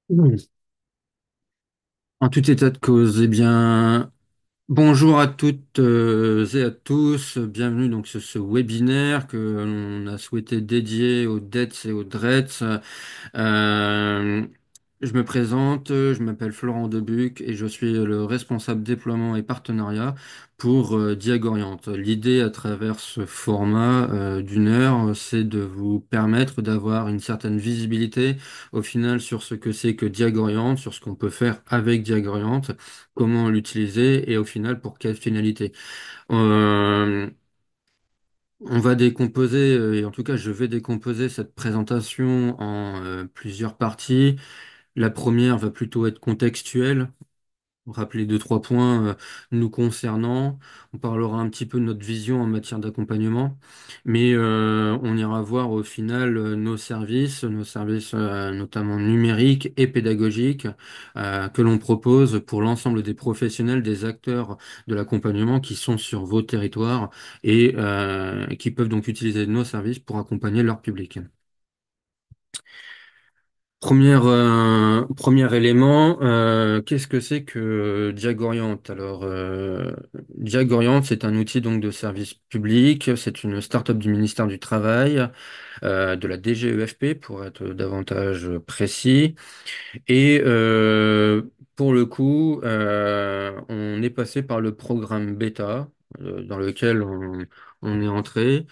Hmm. En tout état de cause, eh bien, bonjour à toutes et à tous. Bienvenue donc sur ce webinaire que l'on a souhaité dédier aux DETS et aux DRETS. Euh, je me présente, je m'appelle Florent Debuc et je suis le responsable déploiement et partenariat pour Diagoriante. L'idée à travers ce format d'une heure, c'est de vous permettre d'avoir une certaine visibilité au final sur ce que c'est que Diagoriante, sur ce qu'on peut faire avec Diagoriante, comment l'utiliser et au final pour quelle finalité. Euh, on va décomposer, et en tout cas je vais décomposer cette présentation en plusieurs parties. La première va plutôt être contextuelle, rappeler deux, trois points nous concernant. On parlera un petit peu de notre vision en matière d'accompagnement, mais on ira voir au final nos services notamment numériques et pédagogiques que l'on propose pour l'ensemble des professionnels, des acteurs de l'accompagnement qui sont sur vos territoires et qui peuvent donc utiliser nos services pour accompagner leur public. Premier élément, qu'est-ce que c'est que Diagoriant? Alors, Diagoriant, c'est un outil donc de service public, c'est une start-up du ministère du Travail, de la DGEFP pour être davantage précis. Et pour le coup, on est passé par le programme Beta, dans lequel on est entré,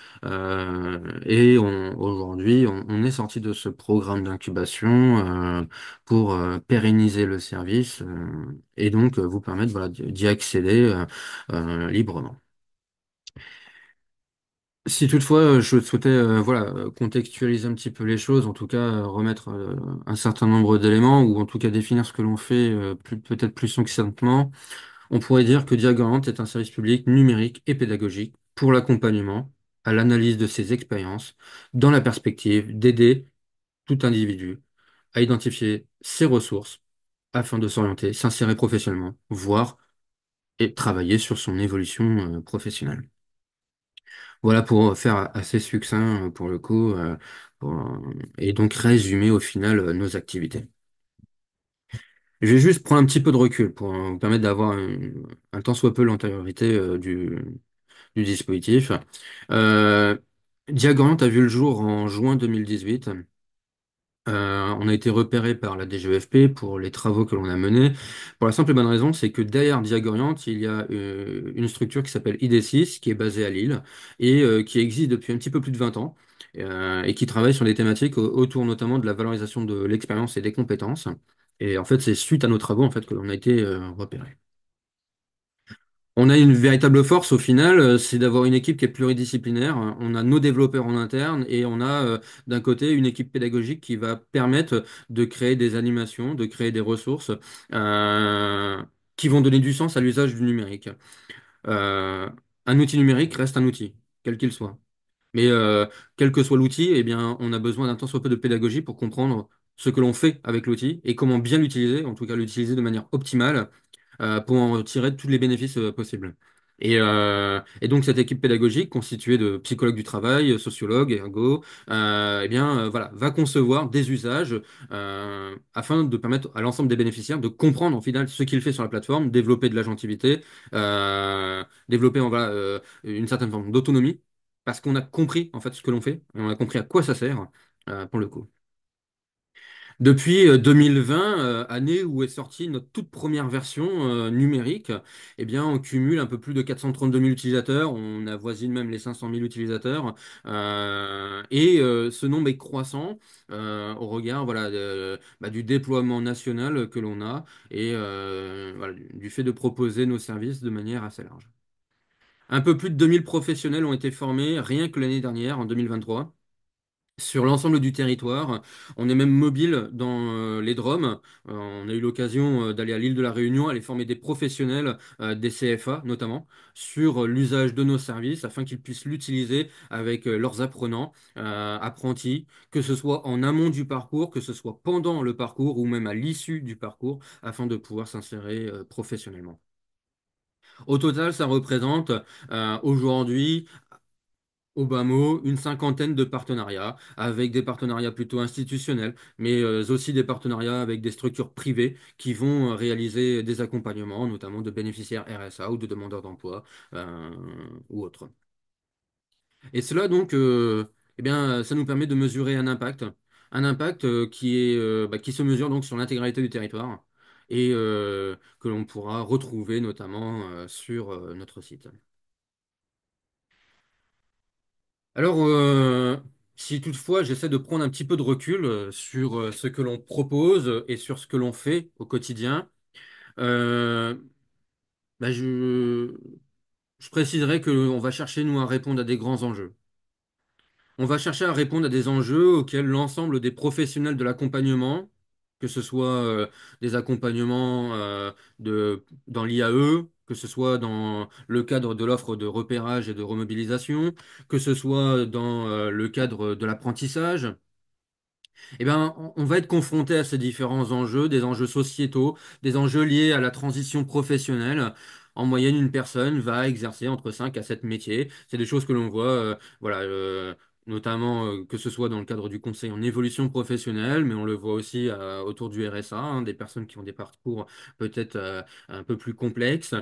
et aujourd'hui, on est sorti de ce programme d'incubation pour pérenniser le service et donc vous permettre voilà, d'y accéder librement. Si toutefois je souhaitais voilà, contextualiser un petit peu les choses, en tout cas remettre un certain nombre d'éléments, ou en tout cas définir ce que l'on fait peut-être plus succinctement, on pourrait dire que Diagrant est un service public numérique et pédagogique pour l'accompagnement à l'analyse de ses expériences, dans la perspective d'aider tout individu à identifier ses ressources afin de s'orienter, s'insérer professionnellement, voire et travailler sur son évolution professionnelle. Voilà pour faire assez succinct pour le coup, et donc résumer au final nos activités. Je vais juste prendre un petit peu de recul pour vous permettre d'avoir un tant soit peu l'antériorité du dispositif. Euh, Diagrant a vu le jour en juin 2018. On a été repéré par la DGEFP pour les travaux que l'on a menés. Pour la simple et bonne raison, c'est que derrière Diagoriant, il y a une structure qui s'appelle ID6, qui est basée à Lille et qui existe depuis un petit peu plus de 20 ans et qui travaille sur des thématiques autour notamment de la valorisation de l'expérience et des compétences. Et en fait, c'est suite à nos travaux en fait que l'on a été repéré. On a une véritable force au final, c'est d'avoir une équipe qui est pluridisciplinaire. On a nos développeurs en interne et on a d'un côté une équipe pédagogique qui va permettre de créer des animations, de créer des ressources euh, qui vont donner du sens à l'usage du numérique. Euh, un outil numérique reste un outil, quel qu'il soit. Mais quel que soit l'outil, eh bien, on a besoin d'un tant soit peu de pédagogie pour comprendre ce que l'on fait avec l'outil et comment bien l'utiliser, en tout cas l'utiliser de manière optimale pour en tirer tous les bénéfices possibles. Et donc cette équipe pédagogique constituée de psychologues du travail, sociologues, ergo, eh bien voilà, va concevoir des usages afin de permettre à l'ensemble des bénéficiaires de comprendre en final ce qu'il fait sur la plateforme, développer de l'agentivité, développer voilà, une certaine forme d'autonomie, parce qu'on a compris en fait ce que l'on fait, et on a compris à quoi ça sert pour le coup. Depuis 2020, année où est sortie notre toute première version numérique, eh bien, on cumule un peu plus de 432 000 utilisateurs, on avoisine même les 500 000 utilisateurs, et ce nombre est croissant au regard voilà, du déploiement national que l'on a et voilà, du fait de proposer nos services de manière assez large. Un peu plus de 2000 professionnels ont été formés rien que l'année dernière, en 2023 sur l'ensemble du territoire. On est même mobile dans les Drom. On a eu l'occasion d'aller à l'île de la Réunion, aller former des professionnels, des CFA notamment, sur l'usage de nos services afin qu'ils puissent l'utiliser avec leurs apprenants, apprentis, que ce soit en amont du parcours, que ce soit pendant le parcours ou même à l'issue du parcours, afin de pouvoir s'insérer professionnellement. Au total, ça représente aujourd'hui au bas mot, une cinquantaine de partenariats, avec des partenariats plutôt institutionnels, mais aussi des partenariats avec des structures privées qui vont réaliser des accompagnements, notamment de bénéficiaires RSA ou de demandeurs d'emploi euh, ou autres. Et cela donc, eh bien, ça nous permet de mesurer un impact qui se mesure donc sur l'intégralité du territoire et que l'on pourra retrouver notamment sur notre site. Alors, si toutefois j'essaie de prendre un petit peu de recul sur ce que l'on propose et sur ce que l'on fait au quotidien, euh, bah, je préciserai qu'on va chercher, nous, à répondre à des grands enjeux. On va chercher à répondre à des enjeux auxquels l'ensemble des professionnels de l'accompagnement, que ce soit des accompagnements dans l'IAE, que ce soit dans le cadre de l'offre de repérage et de remobilisation, que ce soit dans le cadre de l'apprentissage, eh ben, on va être confronté à ces différents enjeux, des enjeux sociétaux, des enjeux liés à la transition professionnelle. En moyenne, une personne va exercer entre 5 à 7 métiers. C'est des choses que l'on voit, voilà, notamment que ce soit dans le cadre du conseil en évolution professionnelle, mais on le voit aussi autour du RSA, hein, des personnes qui ont des parcours peut-être un peu plus complexes.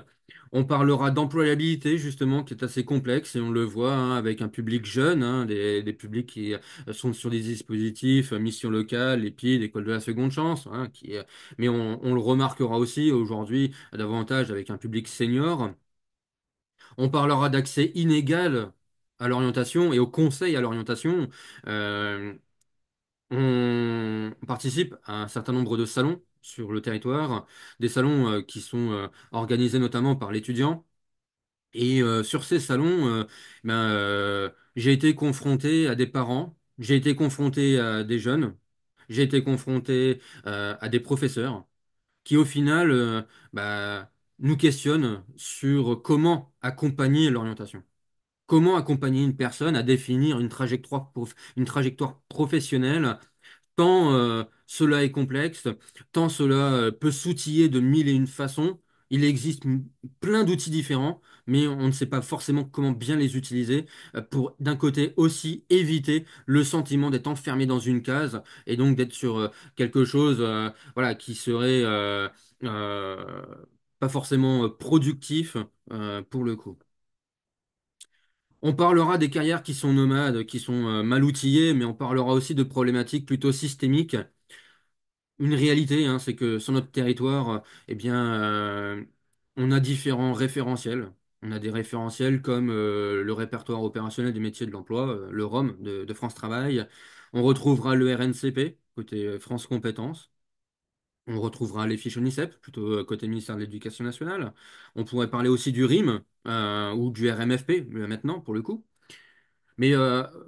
On parlera d'employabilité, justement, qui est assez complexe, et on le voit hein, avec un public jeune, hein, des publics qui sont sur des dispositifs mission locale, les PID, l'école de la seconde chance, hein, mais on le remarquera aussi aujourd'hui davantage avec un public senior. On parlera d'accès inégal à l'orientation et au conseil à l'orientation. Euh, on participe à un certain nombre de salons sur le territoire, des salons qui sont organisés notamment par l'étudiant. Et sur ces salons, j'ai été confronté à des parents, j'ai été confronté à des jeunes, j'ai été confronté à des professeurs qui, au final, nous questionnent sur comment accompagner l'orientation. Comment accompagner une personne à définir une trajectoire professionnelle tant cela est complexe, tant cela peut s'outiller de mille et une façons. Il existe plein d'outils différents, mais on ne sait pas forcément comment bien les utiliser pour, d'un côté, aussi éviter le sentiment d'être enfermé dans une case et donc d'être sur quelque chose voilà, qui serait euh, pas forcément productif pour le coup. On parlera des carrières qui sont nomades, qui sont mal outillées, mais on parlera aussi de problématiques plutôt systémiques. Une réalité, hein, c'est que sur notre territoire, eh bien, on a différents référentiels. On a des référentiels comme le répertoire opérationnel des métiers de l'emploi, le ROM de France Travail. On retrouvera le RNCP, côté France Compétences. On retrouvera les fiches ONICEP, plutôt côté ministère de l'Éducation nationale. On pourrait parler aussi du RIM ou du RMFP, maintenant, pour le coup. Mais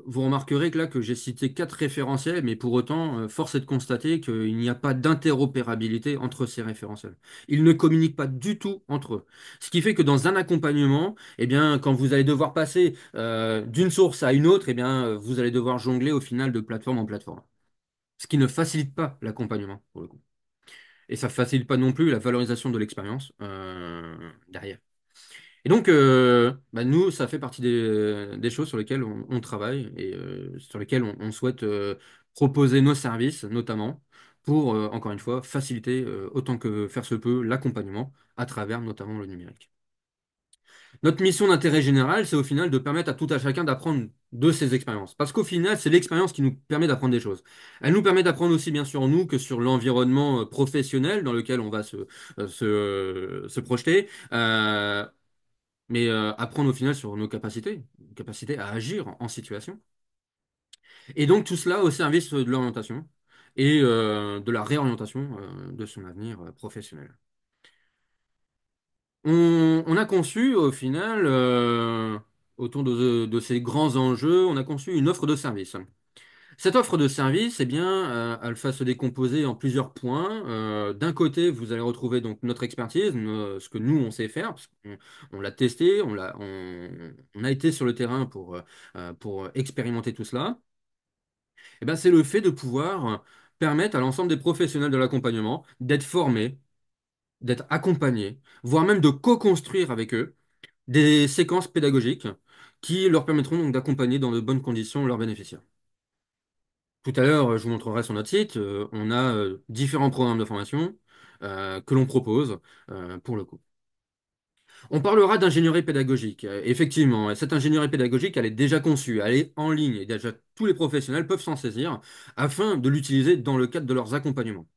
vous remarquerez que là, que j'ai cité quatre référentiels, mais pour autant, force est de constater qu'il n'y a pas d'interopérabilité entre ces référentiels. Ils ne communiquent pas du tout entre eux. Ce qui fait que dans un accompagnement, eh bien, quand vous allez devoir passer d'une source à une autre, eh bien, vous allez devoir jongler au final de plateforme en plateforme. Ce qui ne facilite pas l'accompagnement, pour le coup. Et ça ne facilite pas non plus la valorisation de l'expérience derrière. Et donc, nous, ça fait partie des choses sur lesquelles on travaille et sur lesquelles on souhaite proposer nos services, notamment, pour, encore une fois, faciliter autant que faire se peut l'accompagnement à travers notamment le numérique. Notre mission d'intérêt général, c'est au final de permettre à tout à chacun d'apprendre de ses expériences. Parce qu'au final, c'est l'expérience qui nous permet d'apprendre des choses. Elle nous permet d'apprendre aussi bien sur nous que sur l'environnement professionnel dans lequel on va se projeter. Mais apprendre au final sur nos capacités, capacité à agir en situation. Et donc tout cela au service de l'orientation et de la réorientation de son avenir professionnel. On a conçu au final, autour de ces grands enjeux, on a conçu une offre de service. Cette offre de service, eh bien, elle va se décomposer en plusieurs points. D'un côté, vous allez retrouver donc notre expertise, ce que nous on sait faire, parce qu'on on l'a testé, on a été sur le terrain pour expérimenter tout cela. Eh ben, c'est le fait de pouvoir permettre à l'ensemble des professionnels de l'accompagnement d'être formés, d'être accompagnés, voire même de co-construire avec eux des séquences pédagogiques qui leur permettront donc d'accompagner dans de bonnes conditions leurs bénéficiaires. Tout à l'heure, je vous montrerai sur notre site, on a différents programmes de formation que l'on propose pour le coup. On parlera d'ingénierie pédagogique. Effectivement, cette ingénierie pédagogique, elle est déjà conçue, elle est en ligne et déjà tous les professionnels peuvent s'en saisir afin de l'utiliser dans le cadre de leurs accompagnements.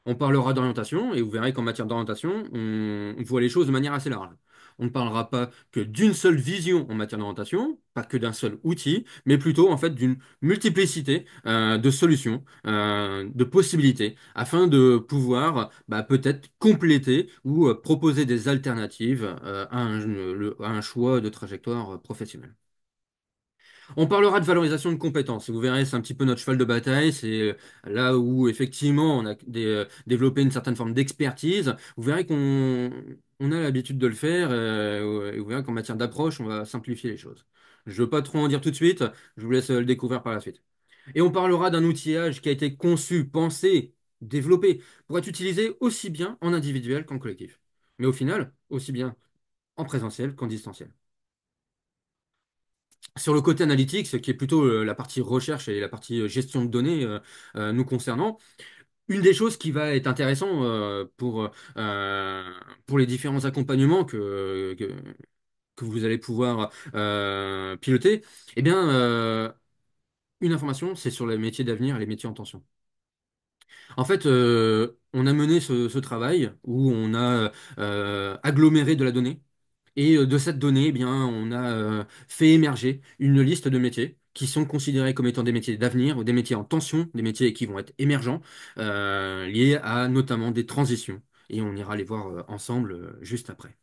On parlera d'orientation et vous verrez qu'en matière d'orientation, on voit les choses de manière assez large. On ne parlera pas que d'une seule vision en matière d'orientation, pas que d'un seul outil, mais plutôt en fait d'une multiplicité de solutions, de possibilités, afin de pouvoir peut-être compléter ou proposer des alternatives à un choix de trajectoire professionnelle. On parlera de valorisation de compétences. Vous verrez, c'est un petit peu notre cheval de bataille. C'est là où effectivement on a développé une certaine forme d'expertise. Vous verrez qu'on a l'habitude de le faire. Et vous verrez qu'en matière d'approche, on va simplifier les choses. Je ne veux pas trop en dire tout de suite. Je vous laisse le découvrir par la suite. Et on parlera d'un outillage qui a été conçu, pensé, développé pour être utilisé aussi bien en individuel qu'en collectif. Mais au final, aussi bien en présentiel qu'en distanciel. Sur le côté analytics, qui est plutôt la partie recherche et la partie gestion de données nous concernant, une des choses qui va être intéressant pour les différents accompagnements que vous allez pouvoir piloter, eh bien, une information, c'est sur les métiers d'avenir et les métiers en tension. En fait, on a mené ce travail où on a aggloméré de la donnée. Et de cette donnée, eh bien, on a fait émerger une liste de métiers qui sont considérés comme étant des métiers d'avenir ou des métiers en tension, des métiers qui vont être émergents, liés à notamment des transitions. Et on ira les voir ensemble juste après.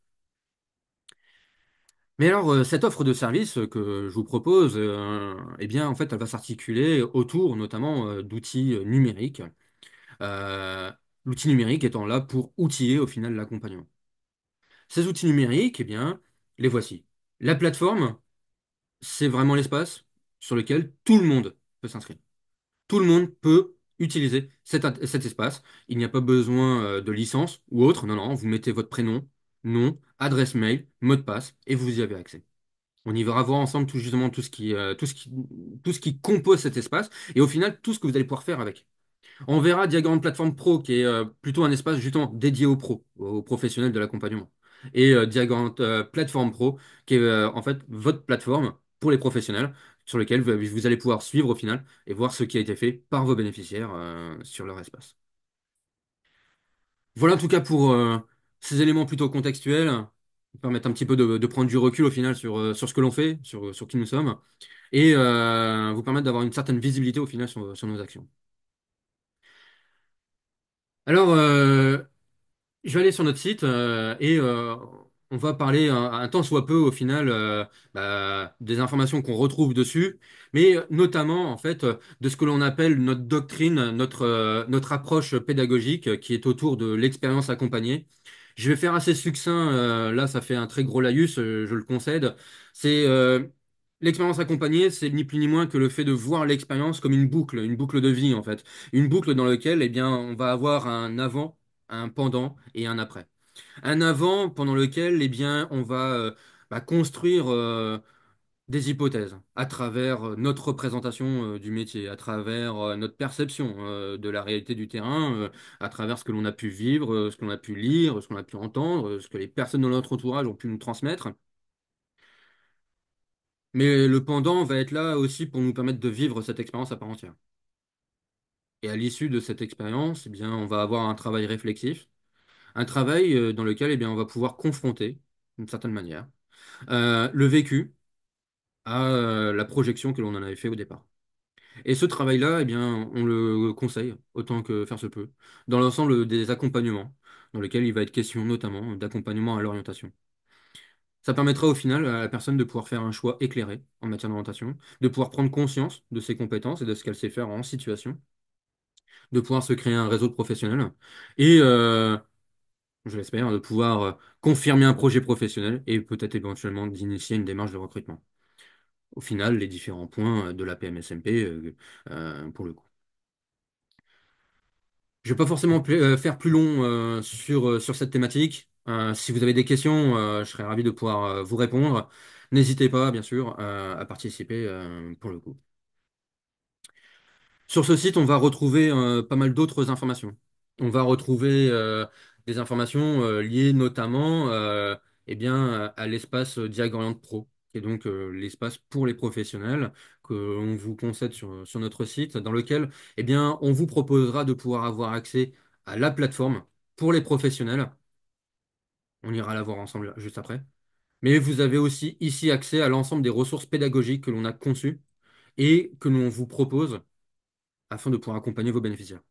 Mais alors, cette offre de service que je vous propose, eh bien, en fait, elle va s'articuler autour notamment d'outils numériques. Euh, L'outil numérique étant là pour outiller au final l'accompagnement. Ces outils numériques, eh bien, les voici. La plateforme, c'est vraiment l'espace sur lequel tout le monde peut s'inscrire. Tout le monde peut utiliser cet espace. Il n'y a pas besoin de licence ou autre. Non, non, vous mettez votre prénom, nom, adresse mail, mot de passe et vous y avez accès. On y va voir ensemble tout justement tout ce qui compose cet espace et au final tout ce que vous allez pouvoir faire avec. On verra Diagram Plateforme Pro, qui est plutôt un espace justement dédié aux pros, aux professionnels de l'accompagnement. Et Diagram Plateforme Pro, qui est en fait votre plateforme pour les professionnels, sur lequel vous allez pouvoir suivre au final et voir ce qui a été fait par vos bénéficiaires sur leur espace. Voilà en tout cas pour ces éléments plutôt contextuels, qui permettent un petit peu de prendre du recul au final sur ce que l'on fait, sur qui nous sommes, et vous permettre d'avoir une certaine visibilité au final sur nos actions. Alors, je vais aller sur notre site et on va parler un tant soit peu au final des informations qu'on retrouve dessus, mais notamment en fait de ce que l'on appelle notre doctrine, notre approche pédagogique qui est autour de l'expérience accompagnée. Je vais faire assez succinct, là ça fait un très gros laïus, je le concède. C'est l'expérience accompagnée, c'est ni plus ni moins que le fait de voir l'expérience comme une boucle de vie en fait, une boucle dans laquelle eh bien on va avoir un avant, un pendant et un après. Un avant pendant lequel eh bien, on va construire des hypothèses à travers notre représentation du métier, à travers notre perception de la réalité du terrain, à travers ce que l'on a pu vivre, ce que l'on a pu lire, ce qu'on a pu entendre, ce que les personnes de notre entourage ont pu nous transmettre. Mais le pendant va être là aussi pour nous permettre de vivre cette expérience à part entière. Et à l'issue de cette expérience, eh bien, on va avoir un travail réflexif. Un travail dans lequel eh bien, on va pouvoir confronter, d'une certaine manière, le vécu à la projection que l'on en avait fait au départ. Et ce travail-là, eh bien, on le conseille, autant que faire se peut, dans l'ensemble des accompagnements, dans lesquels il va être question notamment d'accompagnement à l'orientation. Ça permettra au final à la personne de pouvoir faire un choix éclairé en matière d'orientation, de pouvoir prendre conscience de ses compétences et de ce qu'elle sait faire en situation, de pouvoir se créer un réseau de professionnels et je l'espère, de pouvoir confirmer un projet professionnel et peut-être éventuellement d'initier une démarche de recrutement. Au final, les différents points de la PMSMP pour le coup. Je ne vais pas forcément faire plus long sur cette thématique. Si vous avez des questions, je serais ravi de pouvoir vous répondre. N'hésitez pas, bien sûr, à participer pour le coup. Sur ce site, on va retrouver pas mal d'autres informations. On va retrouver des informations liées notamment eh bien, à l'espace Diagorient Pro, qui est donc l'espace pour les professionnels que l'on vous concède sur notre site, dans lequel eh bien, on vous proposera de pouvoir avoir accès à la plateforme pour les professionnels. On ira la voir ensemble juste après. Mais vous avez aussi ici accès à l'ensemble des ressources pédagogiques que l'on a conçues et que l'on vous propose afin de pouvoir accompagner vos bénéficiaires.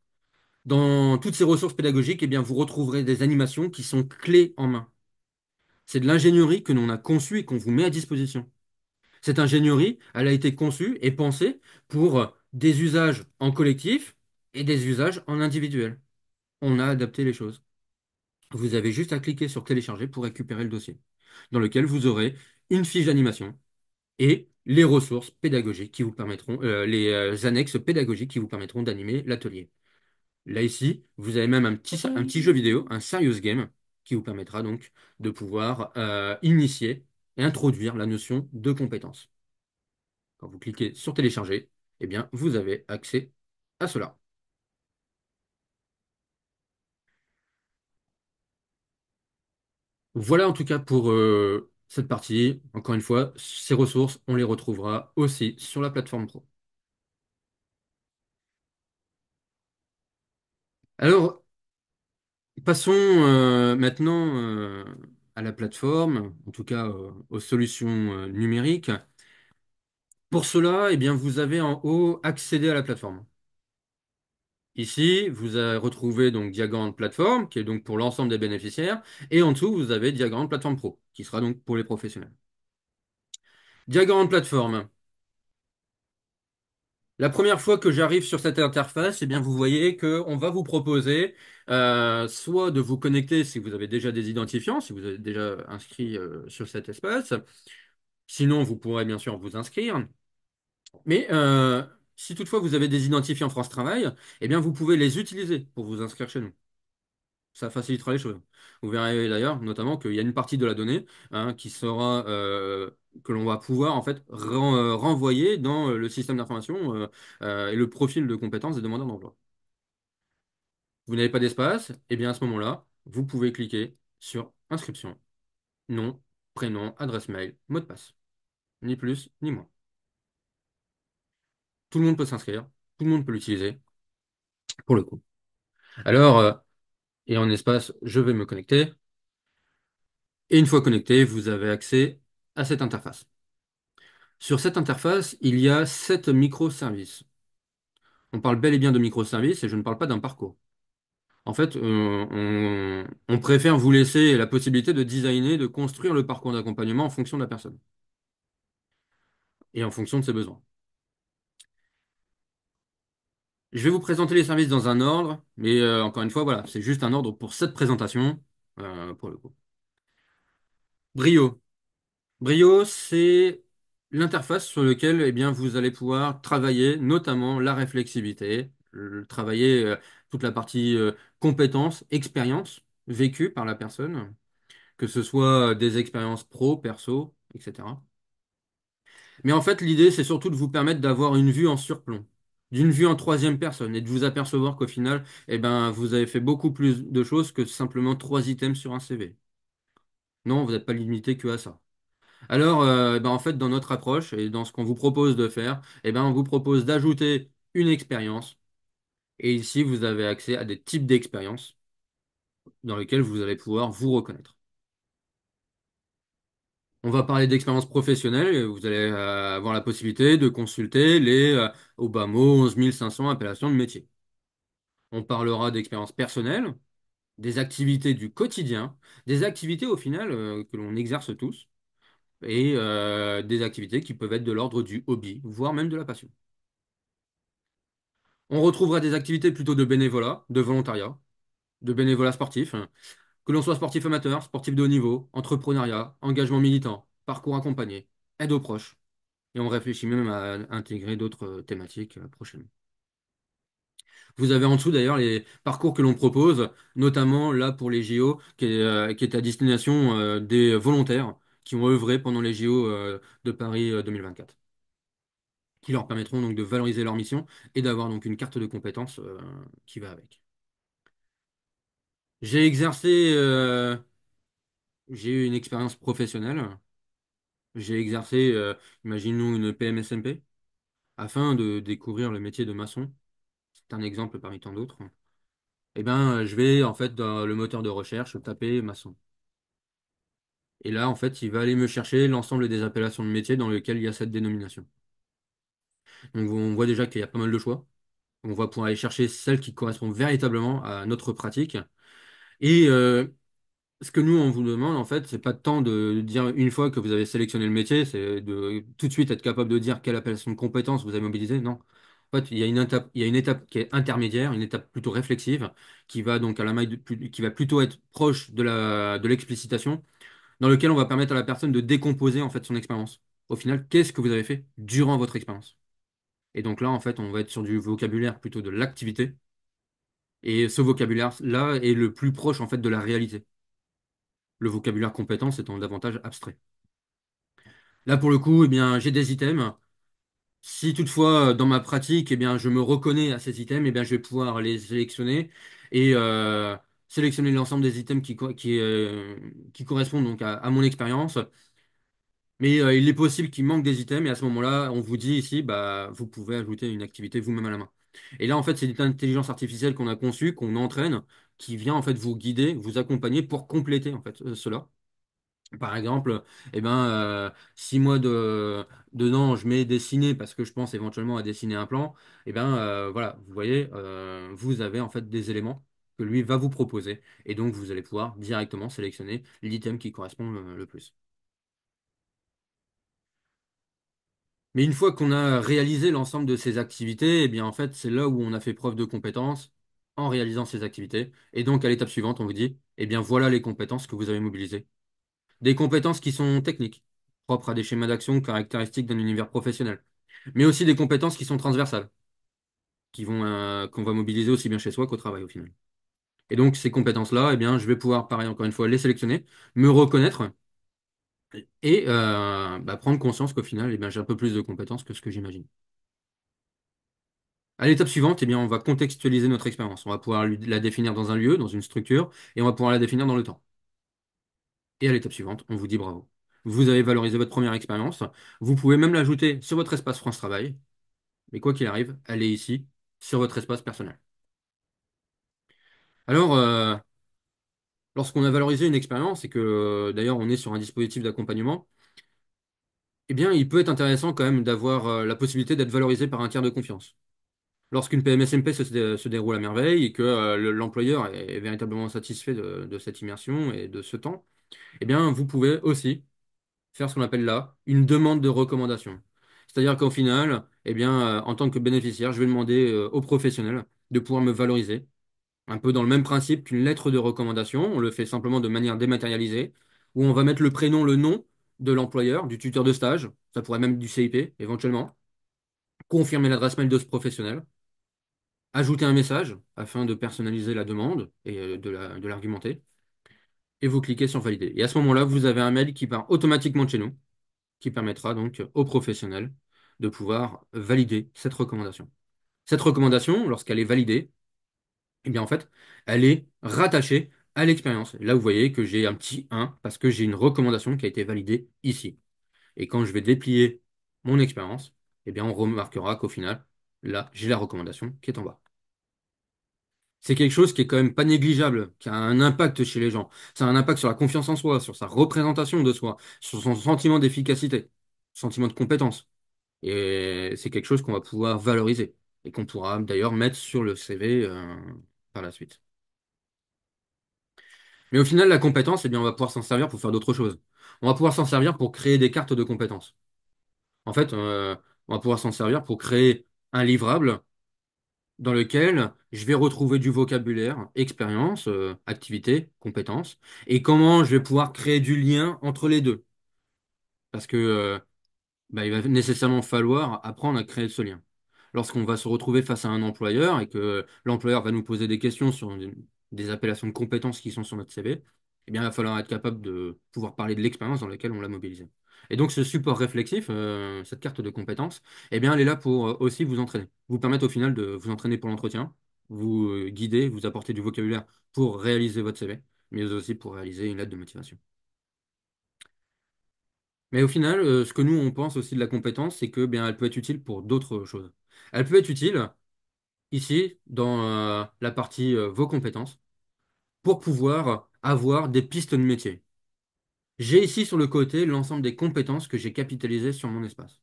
Dans toutes ces ressources pédagogiques, eh bien, vous retrouverez des animations qui sont clés en main. C'est de l'ingénierie que l'on a conçue et qu'on vous met à disposition. Cette ingénierie, elle a été conçue et pensée pour des usages en collectif et des usages en individuel. On a adapté les choses. Vous avez juste à cliquer sur télécharger pour récupérer le dossier, dans lequel vous aurez une fiche d'animation et les ressources pédagogiques qui vous permettront, les annexes pédagogiques qui vous permettront d'animer l'atelier. Là, ici, vous avez même un petit jeu vidéo, un serious game, qui vous permettra donc de pouvoir initier et introduire la notion de compétence. Quand vous cliquez sur télécharger, eh bien, vous avez accès à cela. Voilà en tout cas pour cette partie. Encore une fois, ces ressources, on les retrouvera aussi sur la plateforme Pro. Alors, passons maintenant à la plateforme, en tout cas aux solutions numériques. Pour cela, eh bien, vous avez en haut accéder à la plateforme. Ici, vous avez retrouvé donc Diagram Plateforme, qui est donc pour l'ensemble des bénéficiaires, et en dessous, vous avez Diagram Plateforme Pro, qui sera donc pour les professionnels. Diagram Plateforme. La première fois que j'arrive sur cette interface, eh bien, vous voyez qu'on va vous proposer soit de vous connecter si vous avez déjà des identifiants, si vous êtes déjà inscrit sur cet espace. Sinon, vous pourrez bien sûr vous inscrire. Mais si toutefois vous avez des identifiants France Travail, eh bien vous pouvez les utiliser pour vous inscrire chez nous. Ça facilitera les choses. Vous verrez d'ailleurs notamment qu'il y a une partie de la donnée qui sera que l'on va pouvoir en fait renvoyer dans le système d'information et le profil de compétences des demandeurs d'emploi. Vous n'avez pas d'espace, eh bien à ce moment-là, vous pouvez cliquer sur inscription, nom, prénom, adresse mail, mot de passe. Ni plus ni moins. Tout le monde peut s'inscrire, tout le monde peut l'utiliser pour le coup. Alors, et en espace, je vais me connecter. Et une fois connecté, vous avez accès à cette interface. Sur cette interface, il y a 7 microservices. On parle bel et bien de microservices et je ne parle pas d'un parcours. En fait, on préfère vous laisser la possibilité de designer, de construire le parcours d'accompagnement en fonction de la personne et en fonction de ses besoins. Je vais vous présenter les services dans un ordre, mais encore une fois, voilà, c'est juste un ordre pour cette présentation, pour le coup. Brio. Brio, c'est l'interface sur laquelle eh bien, vous allez pouvoir travailler notamment la réflexivité, travailler toute la partie compétences, expériences vécues par la personne, que ce soit des expériences pro, perso, etc. Mais en fait, l'idée, c'est surtout de vous permettre d'avoir une vue en surplomb, d'une vue en troisième personne, et de vous apercevoir qu'au final, eh ben, vous avez fait beaucoup plus de choses que simplement 3 items sur un CV. Non, vous n'êtes pas limité que à ça. Alors, eh ben, en fait, dans notre approche et dans ce qu'on vous propose de faire, eh ben, on vous propose d'ajouter une expérience. Et ici, vous avez accès à des types d'expériences dans lesquelles vous allez pouvoir vous reconnaître. On va parler d'expérience professionnelle et vous allez avoir la possibilité de consulter les au bas mot 11 500 appellations de métier. On parlera d'expérience personnelle, des activités du quotidien, des activités au final que l'on exerce tous et des activités qui peuvent être de l'ordre du hobby, voire même de la passion. On retrouvera des activités plutôt de bénévolat, de volontariat, de bénévolat sportif, hein, que l'on soit sportif amateur, sportif de haut niveau, entrepreneuriat, engagement militant, parcours accompagné, aide aux proches. Et on réfléchit même à intégrer d'autres thématiques prochainement. Vous avez en dessous d'ailleurs les parcours que l'on propose, notamment là pour les JO, qui est à destination des volontaires qui ont œuvré pendant les JO de Paris 2024, qui leur permettront donc de valoriser leur mission et d'avoir donc une carte de compétences qui va avec. J'ai exercé, j'ai eu une expérience professionnelle. J'ai exercé, imaginons une PMSMP, afin de découvrir le métier de maçon. C'est un exemple parmi tant d'autres. Eh ben, je vais en fait dans le moteur de recherche taper maçon. Et là, en fait, il va aller me chercher l'ensemble des appellations de métiers dans lesquelles il y a cette dénomination. Donc, on voit déjà qu'il y a pas mal de choix. On va pouvoir aller chercher celle qui correspond véritablement à notre pratique. Et ce que nous, on vous demande, en fait, c'est pas tant de dire une fois que vous avez sélectionné le métier, c'est de tout de suite être capable de dire quelle appellation de compétence vous avez mobilisé. Non. En fait, il y a une étape qui est intermédiaire, une étape plutôt réflexive, qui va donc à la maille qui va plutôt être proche de l'explicitation, dans lequel on va permettre à la personne de décomposer en fait son expérience. Au final, qu'est-ce que vous avez fait durant votre expérience? Et donc là, en fait, on va être sur du vocabulaire plutôt de l'activité. Et ce vocabulaire-là est le plus proche en fait de la réalité. Le vocabulaire compétence étant davantage abstrait. Là, pour le coup, eh bien, j'ai des items. Si toutefois, dans ma pratique, eh bien, je me reconnais à ces items, eh bien, je vais pouvoir les sélectionner et sélectionner l'ensemble des items qui correspondent donc à mon expérience. Mais il est possible qu'il manque des items et à ce moment-là, on vous dit ici, bah, vous pouvez ajouter une activité vous-même à la main. Et là, en fait, c'est l'intelligence artificielle qu'on a conçue, qu'on entraîne, qui vient en fait vous guider, vous accompagner pour compléter en fait cela. Par exemple, eh ben, si moi dedans je mets dessiner parce que je pense éventuellement à dessiner un plan, eh ben voilà, vous voyez, vous avez en fait des éléments que lui va vous proposer et donc vous allez pouvoir directement sélectionner l'item qui correspond le plus. Mais une fois qu'on a réalisé l'ensemble de ces activités, eh bien en fait c'est là où on a fait preuve de compétence en réalisant ces activités et donc à l'étape suivante on vous dit, eh bien voilà les compétences que vous avez mobilisées. Des compétences qui sont techniques, propres à des schémas d'action caractéristiques d'un univers professionnel, mais aussi des compétences qui sont transversales, qu'on va mobiliser aussi bien chez soi qu'au travail au final. Et donc ces compétences-là, eh bien, je vais pouvoir, pareil, encore une fois, les sélectionner, me reconnaître et bah, prendre conscience qu'au final, eh bien, j'ai un peu plus de compétences que ce que j'imagine. À l'étape suivante, eh bien, on va contextualiser notre expérience. On va pouvoir la définir dans un lieu, dans une structure, et on va pouvoir la définir dans le temps. Et à l'étape suivante, on vous dit bravo. Vous avez valorisé votre première expérience. Vous pouvez même l'ajouter sur votre espace France Travail. Mais quoi qu'il arrive, elle est ici, sur votre espace personnel. Alors, lorsqu'on a valorisé une expérience et que d'ailleurs on est sur un dispositif d'accompagnement, eh bien, il peut être intéressant quand même d'avoir la possibilité d'être valorisé par un tiers de confiance. Lorsqu'une PMSMP se déroule à merveille et que l'employeur est véritablement satisfait de cette immersion et de ce temps, eh bien, vous pouvez aussi faire ce qu'on appelle là une demande de recommandation. C'est-à-dire qu'au final, eh bien, en tant que bénéficiaire, je vais demander aux professionnels de pouvoir me valoriser, un peu dans le même principe qu'une lettre de recommandation. On le fait simplement de manière dématérialisée, où on va mettre le prénom, le nom de l'employeur, du tuteur de stage, ça pourrait même être du CIP éventuellement, confirmer l'adresse mail de ce professionnel, ajouter un message afin de personnaliser la demande et de l'argumenter, et vous cliquez sur valider. Et à ce moment-là, vous avez un mail qui part automatiquement de chez nous qui permettra donc aux professionnels de pouvoir valider cette recommandation. Cette recommandation, lorsqu'elle est validée, eh bien en fait, elle est rattachée à l'expérience. Là, vous voyez que j'ai un petit 1 parce que j'ai une recommandation qui a été validée ici. Et quand je vais déplier mon expérience, eh bien on remarquera qu'au final, là, j'ai la recommandation qui est en bas. C'est quelque chose qui est quand même pas négligeable, qui a un impact chez les gens. Ça a un impact sur la confiance en soi, sur sa représentation de soi, sur son sentiment d'efficacité, sentiment de compétence. Et c'est quelque chose qu'on va pouvoir valoriser et qu'on pourra d'ailleurs mettre sur le CV par la suite. Mais au final, la compétence, eh bien, on va pouvoir s'en servir pour faire d'autres choses. On va pouvoir s'en servir pour créer des cartes de compétences. En fait, on va pouvoir s'en servir pour créer un livrable dans lequel je vais retrouver du vocabulaire, expérience, activité, compétences, et comment je vais pouvoir créer du lien entre les deux. Parce que bah, il va nécessairement falloir apprendre à créer ce lien. Lorsqu'on va se retrouver face à un employeur et que l'employeur va nous poser des questions sur des appellations de compétences qui sont sur notre CV, eh bien, il va falloir être capable de pouvoir parler de l'expérience dans laquelle on l'a mobilisé. Et donc, ce support réflexif, cette carte de compétences, eh bien, elle est là pour aussi vous entraîner, vous permettre au final de vous entraîner pour l'entretien, vous guider, vous apporter du vocabulaire pour réaliser votre CV, mais aussi pour réaliser une lettre de motivation. Mais au final, ce que nous, on pense aussi de la compétence, c'est que bien, elle peut être utile pour d'autres choses. Elle peut être utile ici, dans la partie vos compétences, pour pouvoir avoir des pistes de métier. J'ai ici sur le côté l'ensemble des compétences que j'ai capitalisées sur mon espace,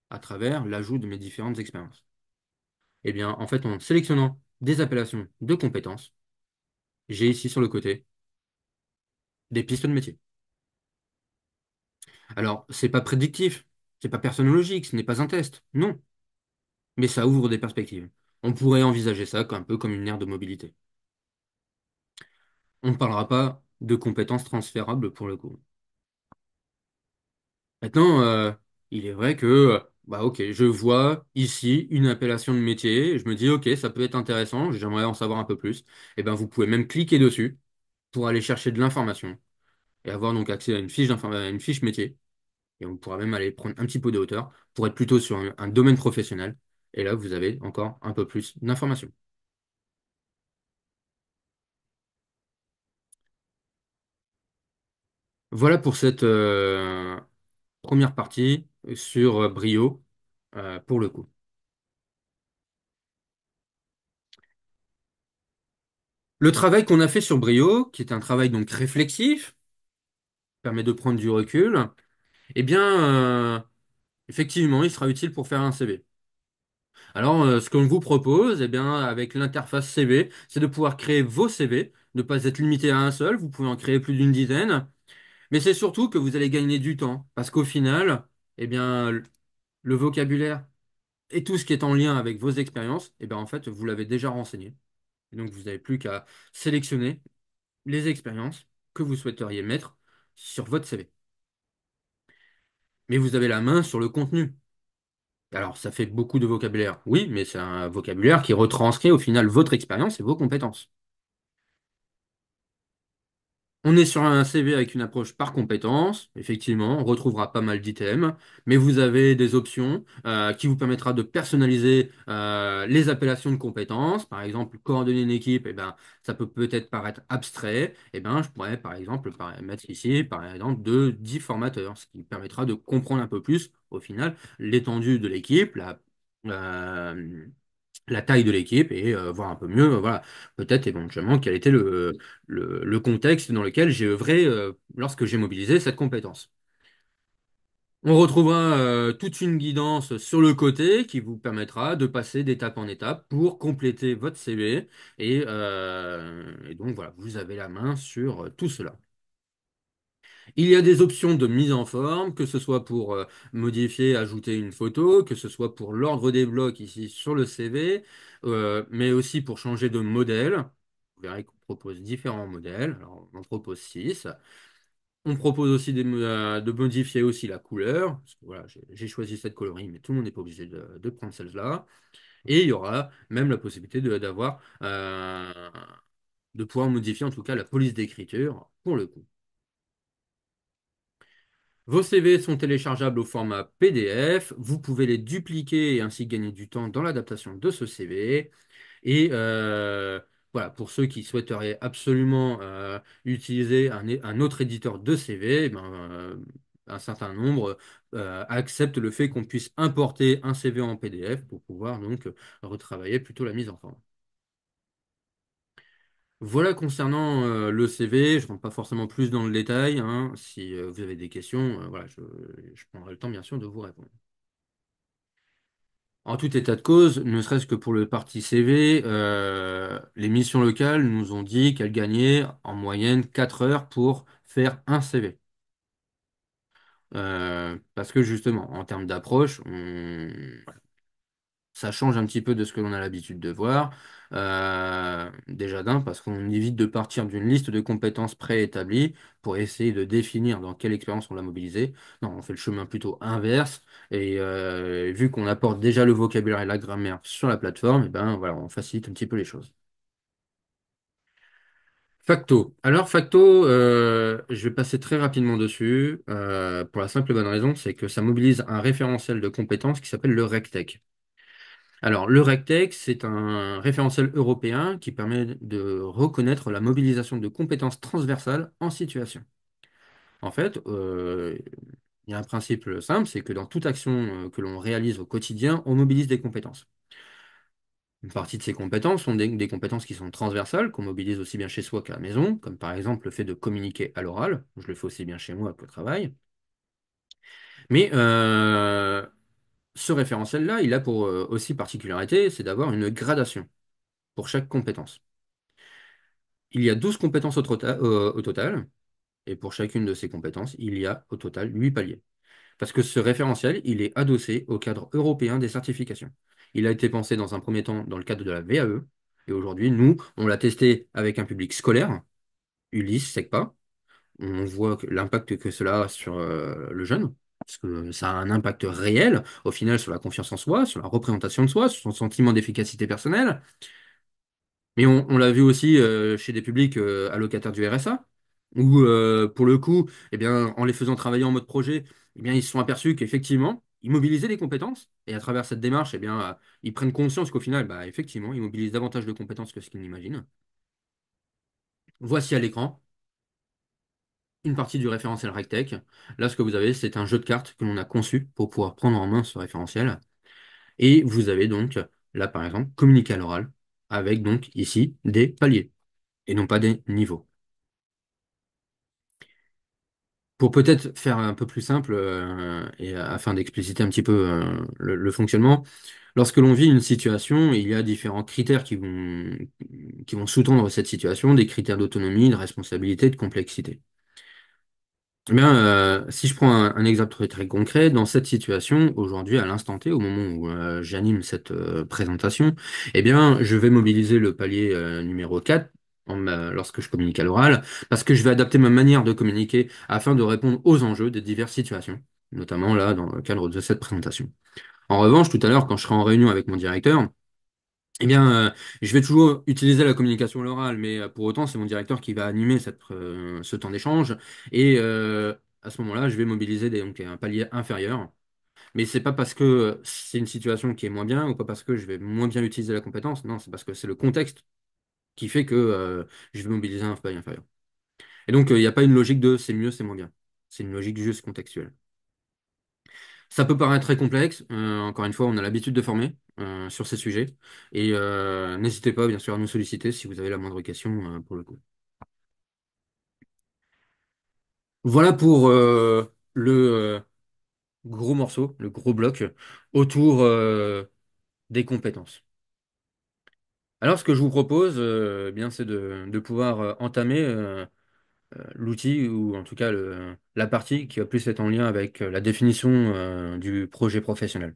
à travers l'ajout de mes différentes expériences. Eh bien, en fait, en sélectionnant des appellations de compétences, j'ai ici sur le côté des pistes de métier. Alors, c'est pas prédictif, c'est pas personnologique, ce n'est pas un test, non, mais ça ouvre des perspectives. On pourrait envisager ça un peu comme une aire de mobilité. On ne parlera pas de compétences transférables pour le coup. Maintenant, il est vrai que, bah ok, je vois ici une appellation de métier, et je me dis ok, ça peut être intéressant, j'aimerais en savoir un peu plus. Et ben vous pouvez même cliquer dessus pour aller chercher de l'information et avoir donc accès à à une fiche métier. Et on pourra même aller prendre un petit peu de hauteur pour être plutôt sur un domaine professionnel. Et là, vous avez encore un peu plus d'informations. Voilà pour cette première partie sur Brio pour le coup. Le travail qu'on a fait sur Brio, qui est un travail donc réflexif, permet de prendre du recul, eh bien, effectivement, il sera utile pour faire un CV. Alors, ce qu'on vous propose, eh bien, avec l'interface CV, c'est de pouvoir créer vos CV, ne pas être limité à un seul, vous pouvez en créer plus d'une dizaine, mais c'est surtout que vous allez gagner du temps, parce qu'au final, eh bien, le vocabulaire et tout ce qui est en lien avec vos expériences, eh bien, en fait, vous l'avez déjà renseigné. Et donc, vous n'avez plus qu'à sélectionner les expériences que vous souhaiteriez mettre sur votre CV. Mais vous avez la main sur le contenu. Alors, ça fait beaucoup de vocabulaire, oui, mais c'est un vocabulaire qui retranscrit au final votre expérience et vos compétences. On est sur un CV avec une approche par compétence. Effectivement, on retrouvera pas mal d'items, mais vous avez des options qui vous permettra de personnaliser les appellations de compétences. Par exemple, coordonner une équipe, eh ben, ça peut peut-être paraître abstrait. Eh ben, je pourrais par exemple mettre ici, par exemple, de 10 formateurs, ce qui permettra de comprendre un peu plus, au final, l'étendue de l'équipe, euh, la taille de l'équipe et voir un peu mieux, voilà, peut-être éventuellement quel était le contexte dans lequel j'ai œuvré lorsque j'ai mobilisé cette compétence. On retrouvera toute une guidance sur le côté qui vous permettra de passer d'étape en étape pour compléter votre CV et donc voilà, vous avez la main sur tout cela. Il y a des options de mise en forme, que ce soit pour modifier, ajouter une photo, que ce soit pour l'ordre des blocs ici sur le CV, mais aussi pour changer de modèle. Vous verrez qu'on propose différents modèles. Alors, on en propose 6. On propose aussi de modifier aussi la couleur. Parce que, voilà, j'ai choisi cette coloris, mais tout le monde n'est pas obligé de prendre celle-là. Et il y aura même la possibilité de pouvoir modifier en tout cas la police d'écriture pour le coup. Vos CV sont téléchargeables au format PDF. Vous pouvez les dupliquer et ainsi gagner du temps dans l'adaptation de ce CV. Et voilà, pour ceux qui souhaiteraient absolument utiliser un autre éditeur de CV, eh ben, un certain nombre acceptent le fait qu'on puisse importer un CV en PDF pour pouvoir donc retravailler plutôt la mise en forme. Voilà concernant le CV, je ne rentre pas forcément plus dans le détail, hein. Si vous avez des questions, voilà, je prendrai le temps bien sûr de vous répondre. En tout état de cause, ne serait-ce que pour le parti CV, les missions locales nous ont dit qu'elles gagnaient en moyenne 4 heures pour faire un CV. Parce que justement, en termes d'approche, ça change un petit peu de ce que l'on a l'habitude de voir. Déjà d'un, parce qu'on évite de partir d'une liste de compétences préétablies pour essayer de définir dans quelle expérience on l'a mobilisé. Non, on fait le chemin plutôt inverse. Et vu qu'on apporte déjà le vocabulaire et la grammaire sur la plateforme, et ben voilà, on facilite un petit peu les choses. Facto. Alors, facto, je vais passer très rapidement dessus, pour la simple et bonne raison, c'est que ça mobilise un référentiel de compétences qui s'appelle le RECTEC. Alors, le RECTEC, c'est un référentiel européen qui permet de reconnaître la mobilisation de compétences transversales en situation. En fait, il y a un principe simple, c'est que dans toute action que l'on réalise au quotidien, on mobilise des compétences. Une partie de ces compétences sont des compétences qui sont transversales, qu'on mobilise aussi bien chez soi qu'à la maison, comme par exemple le fait de communiquer à l'oral. Je le fais aussi bien chez moi qu'au travail. Mais ce référentiel-là, il a pour aussi particularité, c'est d'avoir une gradation pour chaque compétence. Il y a 12 compétences au total, et pour chacune de ces compétences, il y a au total 8 paliers. Parce que ce référentiel, il est adossé au cadre européen des certifications. Il a été pensé dans un premier temps dans le cadre de la VAE, et aujourd'hui, nous, on l'a testé avec un public scolaire, Ulysse, SECPA. On voit l'impact que cela a sur le jeune, parce que ça a un impact réel, au final, sur la confiance en soi, sur la représentation de soi, sur son sentiment d'efficacité personnelle. Mais on l'a vu aussi chez des publics allocataires du RSA, où pour le coup, eh bien, en les faisant travailler en mode projet, eh bien, ils se sont aperçus qu'effectivement, ils mobilisaient des compétences, et à travers cette démarche, eh bien, ils prennent conscience qu'au final, bah, effectivement, ils mobilisent davantage de compétences que ce qu'ils n'imaginent. Voici à l'écran une partie du référentiel RecTech. Là, ce que vous avez, c'est un jeu de cartes que l'on a conçu pour pouvoir prendre en main ce référentiel. Et vous avez donc, là, par exemple, communiquer à l'oral, avec donc ici des paliers, et non pas des niveaux. Pour peut-être faire un peu plus simple et afin d'expliciter un petit peu le fonctionnement, lorsque l'on vit une situation, il y a différents critères qui vont sous-tendre cette situation, des critères d'autonomie, de responsabilité, de complexité. Eh bien, si je prends un exemple très concret, dans cette situation, aujourd'hui, à l'instant T, au moment où j'anime cette présentation, eh bien, je vais mobiliser le palier numéro 4 lorsque je communique à l'oral, parce que je vais adapter ma manière de communiquer afin de répondre aux enjeux des diverses situations, notamment là, dans le cadre de cette présentation. En revanche, tout à l'heure, quand je serai en réunion avec mon directeur, eh bien, je vais toujours utiliser la communication à l'oral, mais pour autant, c'est mon directeur qui va animer ce temps d'échange. Et à ce moment-là, je vais mobiliser donc, un palier inférieur. Mais c'est pas parce que c'est une situation qui est moins bien ou pas parce que je vais moins bien utiliser la compétence. Non, c'est parce que c'est le contexte qui fait que je vais mobiliser un palier inférieur. Et donc, il n'y a pas une logique de c'est mieux, c'est moins bien. C'est une logique juste contextuelle. Ça peut paraître très complexe. Encore une fois, on a l'habitude de former sur ces sujets. Et n'hésitez pas, bien sûr, à nous solliciter si vous avez la moindre question pour le coup. Voilà pour le gros morceau, le gros bloc autour des compétences. Alors, ce que je vous propose, eh bien, c'est de pouvoir entamer l'outil ou en tout cas la partie qui va plus être en lien avec la définition du projet professionnel.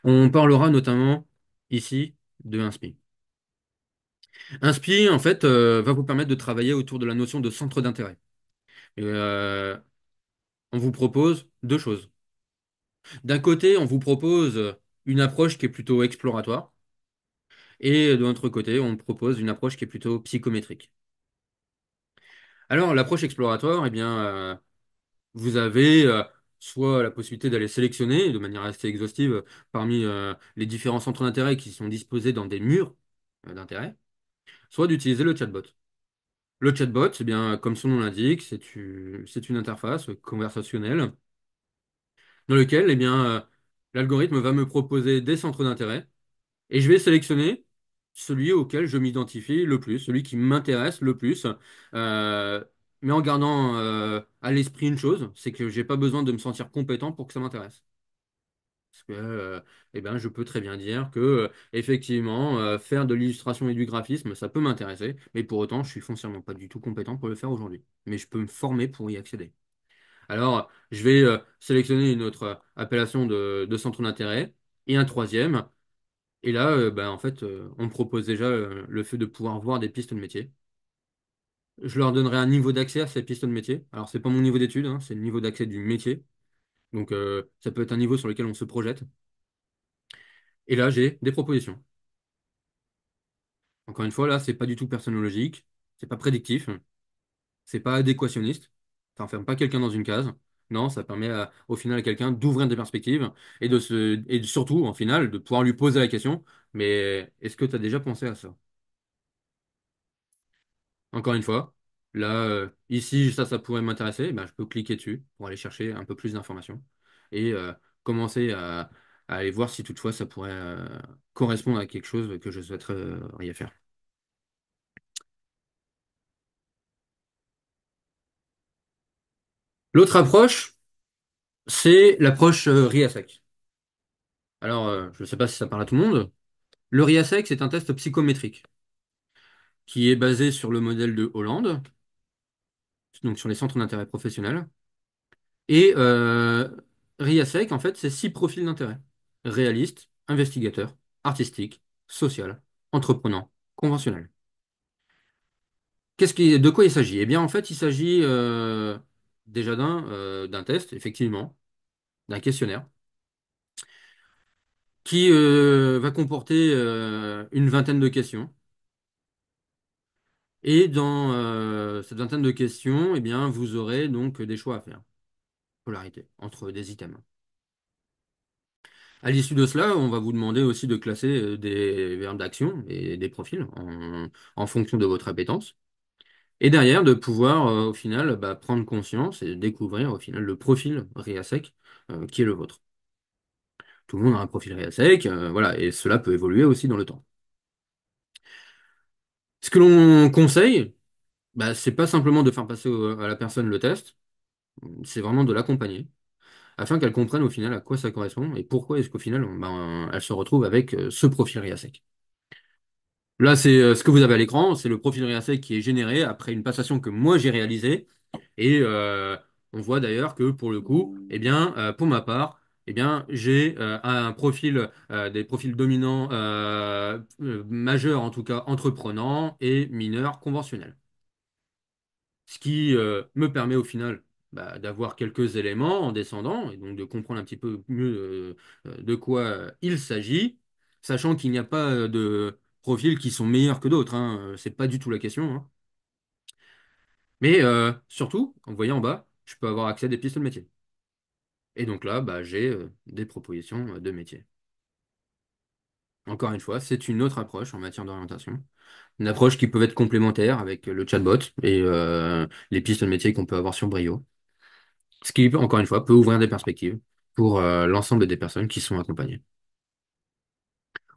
On parlera notamment ici de Inspi. Inspi, en fait, va vous permettre de travailler autour de la notion de centre d'intérêt. Et, on vous propose deux choses. D'un côté, on vous propose une approche qui est plutôt exploratoire, et de l'autre côté, on propose une approche qui est plutôt psychométrique. Alors, l'approche exploratoire, eh bien, vous avez soit la possibilité d'aller sélectionner de manière assez exhaustive parmi les différents centres d'intérêt qui sont disposés dans des murs d'intérêt, soit d'utiliser le chatbot. Le chatbot, eh bien, comme son nom l'indique, c'est une interface conversationnelle dans laquelle eh bien, l'algorithme va me proposer des centres d'intérêt et je vais sélectionner celui auquel je m'identifie le plus, celui qui m'intéresse le plus, euh, mais en gardant à l'esprit une chose, c'est que j'ai pas besoin de me sentir compétent pour que ça m'intéresse. Parce que eh ben, je peux très bien dire que effectivement, faire de l'illustration et du graphisme, ça peut m'intéresser, mais pour autant, je suis foncièrement pas du tout compétent pour le faire aujourd'hui. Mais je peux me former pour y accéder. Alors, je vais sélectionner une autre appellation de centre d'intérêt et un troisième. Et là, ben, en fait, on me propose déjà le fait de pouvoir voir des pistes de métier. Je leur donnerai un niveau d'accès à ces pistes de métier. Alors, c'est pas mon niveau d'étude, hein, c'est le niveau d'accès du métier. Donc, ça peut être un niveau sur lequel on se projette. Et là, j'ai des propositions. Encore une fois, là, c'est pas du tout personnologique. c'est pas prédictif, c'est pas adéquationniste, ça enferme pas quelqu'un dans une case. Non, ça permet au final à quelqu'un d'ouvrir des perspectives et surtout, en final, de pouvoir lui poser la question, mais est-ce que tu as déjà pensé à ça? Encore une fois, là, ici, ça pourrait m'intéresser, ben, je peux cliquer dessus pour aller chercher un peu plus d'informations et commencer à aller voir si toutefois ça pourrait correspondre à quelque chose que je souhaiterais y faire. L'autre approche, c'est l'approche RIASEC. Alors, je ne sais pas si ça parle à tout le monde. Le RIASEC, c'est un test psychométrique qui est basé sur le modèle de Hollande, donc sur les centres d'intérêt professionnel. Et RIASEC, en fait, c'est 6 profils d'intérêt. Réaliste, investigateur, artistique, social, entreprenant, conventionnel. De quoi il s'agit? Eh bien, en fait, il s'agit déjà d'un test, effectivement, d'un questionnaire, qui va comporter une vingtaine de questions. Et dans cette vingtaine de questions, eh bien, vous aurez donc des choix à faire. Polarité entre des items. À l'issue de cela, on va vous demander aussi de classer des verbes d'action et des profils en fonction de votre appétence. Et derrière, de pouvoir au final bah, prendre conscience et découvrir au final le profil RIASEC qui est le vôtre. Tout le monde a un profil RIASEC, voilà, et cela peut évoluer aussi dans le temps. Ce que l'on conseille, bah, c'est pas simplement de faire passer à la personne le test, c'est vraiment de l'accompagner afin qu'elle comprenne au final à quoi ça correspond et pourquoi est-ce qu'au final ben, elle se retrouve avec ce profil RIASEC. Là, c'est ce que vous avez à l'écran, c'est le profil RIASEC qui est généré après une passation que moi j'ai réalisée. Et on voit d'ailleurs que pour le coup, eh bien, pour ma part, eh bien, j'ai un profil, des profils dominants majeurs en tout cas entreprenants et mineurs conventionnels. Ce qui me permet au final bah, d'avoir quelques éléments en descendant et donc de comprendre un petit peu mieux de quoi il s'agit, sachant qu'il n'y a pas de profils qui sont meilleurs que d'autres, hein, c'est pas du tout la question, hein. Mais surtout, en voyant en bas, je peux avoir accès à des pistes de métier. Et donc là, bah, j'ai des propositions de métier. Encore une fois, c'est une autre approche en matière d'orientation. Une approche qui peut être complémentaire avec le chatbot et les pistes de métier qu'on peut avoir sur Brio. Ce qui, encore une fois, peut ouvrir des perspectives pour l'ensemble des personnes qui sont accompagnées.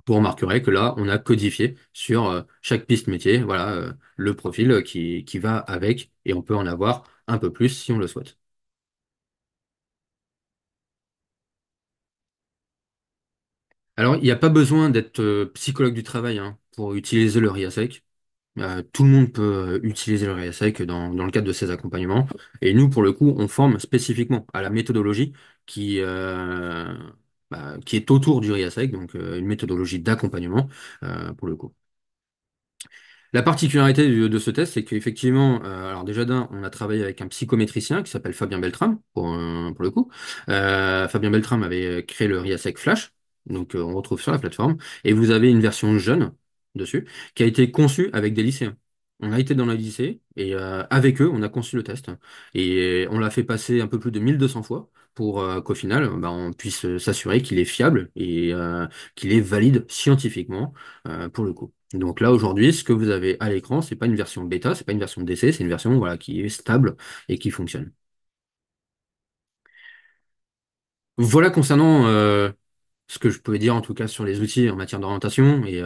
Vous remarquerez que là, on a codifié sur chaque piste métier, voilà, le profil qui va avec, et on peut en avoir un peu plus si on le souhaite. Alors, il n'y a pas besoin d'être psychologue du travail hein, pour utiliser le RIASEC. Tout le monde peut utiliser le RIASEC dans le cadre de ses accompagnements. Et nous, pour le coup, on forme spécifiquement à la méthodologie qui est autour du RIASEC, donc une méthodologie d'accompagnement pour le coup. La particularité de ce test, c'est qu'effectivement, alors déjà d'un, on a travaillé avec un psychométricien qui s'appelle Fabien Beltram, pour le coup. Fabien Beltram avait créé le RIASEC Flash, donc on retrouve sur la plateforme, et vous avez une version jeune dessus, qui a été conçue avec des lycéens. On a été dans les lycées, et avec eux, on a conçu le test, et on l'a fait passer un peu plus de 1200 fois, pour qu'au final, bah, on puisse s'assurer qu'il est fiable et qu'il est valide scientifiquement pour le coup. Donc là, aujourd'hui, ce que vous avez à l'écran, c'est pas une version bêta, c'est pas une version d'essai, c'est une version voilà, qui est stable et qui fonctionne. Voilà concernant ce que je pouvais dire en tout cas sur les outils en matière d'orientation. Et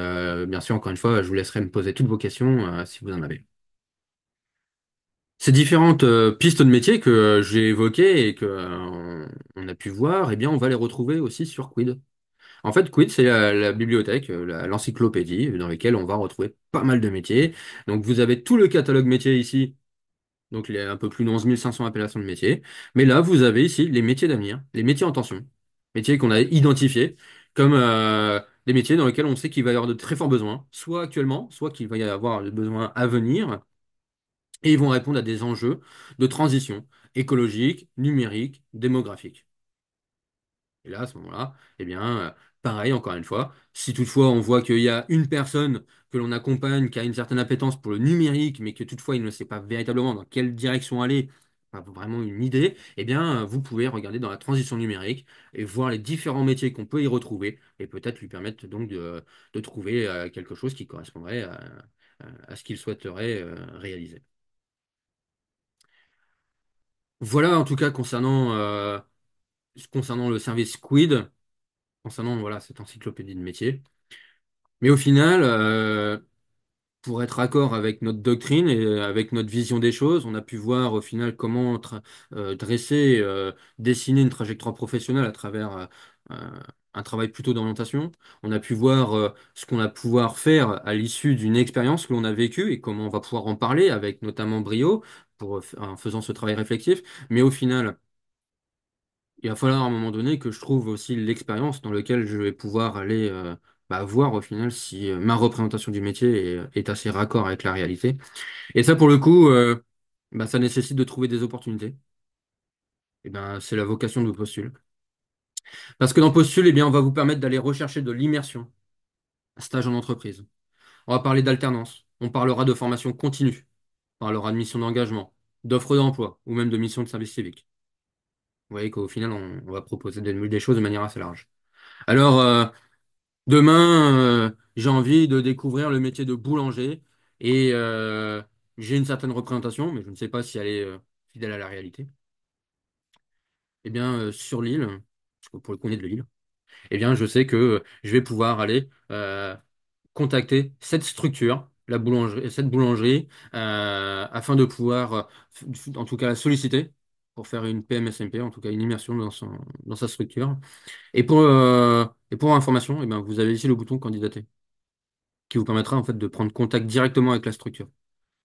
bien sûr, encore une fois, je vous laisserai me poser toutes vos questions si vous en avez. Ces différentes pistes de métier que j'ai évoquées et que on a pu voir, eh bien, on va les retrouver aussi sur Quid. En fait, Quid, c'est la bibliothèque, l'encyclopédie dans laquelle on va retrouver pas mal de métiers. Donc, vous avez tout le catalogue métier ici donc il y a un peu plus de 11 500 appellations de métiers. Mais là, vous avez ici les métiers d'avenir, les métiers en tension, métiers qu'on a identifiés comme des métiers dans lesquels on sait qu'il va y avoir de très forts besoins, soit actuellement, soit qu'il va y avoir des besoins à venir, et ils vont répondre à des enjeux de transition écologique, numérique, démographique. Et là, à ce moment-là, eh bien, pareil, encore une fois, si toutefois on voit qu'il y a une personne que l'on accompagne, qui a une certaine appétence pour le numérique, mais que toutefois il ne sait pas véritablement dans quelle direction aller, pas vraiment une idée, eh bien, vous pouvez regarder dans la transition numérique et voir les différents métiers qu'on peut y retrouver et peut-être lui permettre donc de trouver quelque chose qui correspondrait à ce qu'il souhaiterait réaliser. Voilà en tout cas concernant le service Quid, concernant voilà, cette encyclopédie de métiers. Mais au final, pour être raccord avec notre doctrine et avec notre vision des choses, on a pu voir au final comment dresser, dessiner une trajectoire professionnelle à travers euh, un travail plutôt d'orientation. On a pu voir ce qu'on a pouvoir faire à l'issue d'une expérience que l'on a vécue et comment on va pouvoir en parler avec notamment brio en faisant ce travail réflexif. Mais au final, il va falloir à un moment donné que je trouve aussi l'expérience dans laquelle je vais pouvoir aller voir au final si ma représentation du métier est assez raccord avec la réalité. Et ça, pour le coup, ça nécessite de trouver des opportunités. Et ben, c'est la vocation de Postule. Parce que dans Postule, eh bien, on va vous permettre d'aller rechercher de l'immersion, un stage en entreprise. On va parler d'alternance. On parlera de formation continue. On parlera de mission d'engagement, d'offres d'emploi ou même de mission de service civique. Vous voyez qu'au final, on va proposer des choses de manière assez large. Alors, demain, j'ai envie de découvrir le métier de boulanger et j'ai une certaine représentation, mais je ne sais pas si elle est fidèle à la réalité. Eh bien, sur l'île, parce que pour le coup, on est de l'île, eh bien, je sais que je vais pouvoir aller contacter cette structure, la boulangerie, cette boulangerie, afin de pouvoir, en tout cas, la solliciter pour faire une PMSMP, en tout cas une immersion dans sa structure. Et pour information, eh bien, vous avez ici le bouton candidater, qui vous permettra en fait de prendre contact directement avec la structure.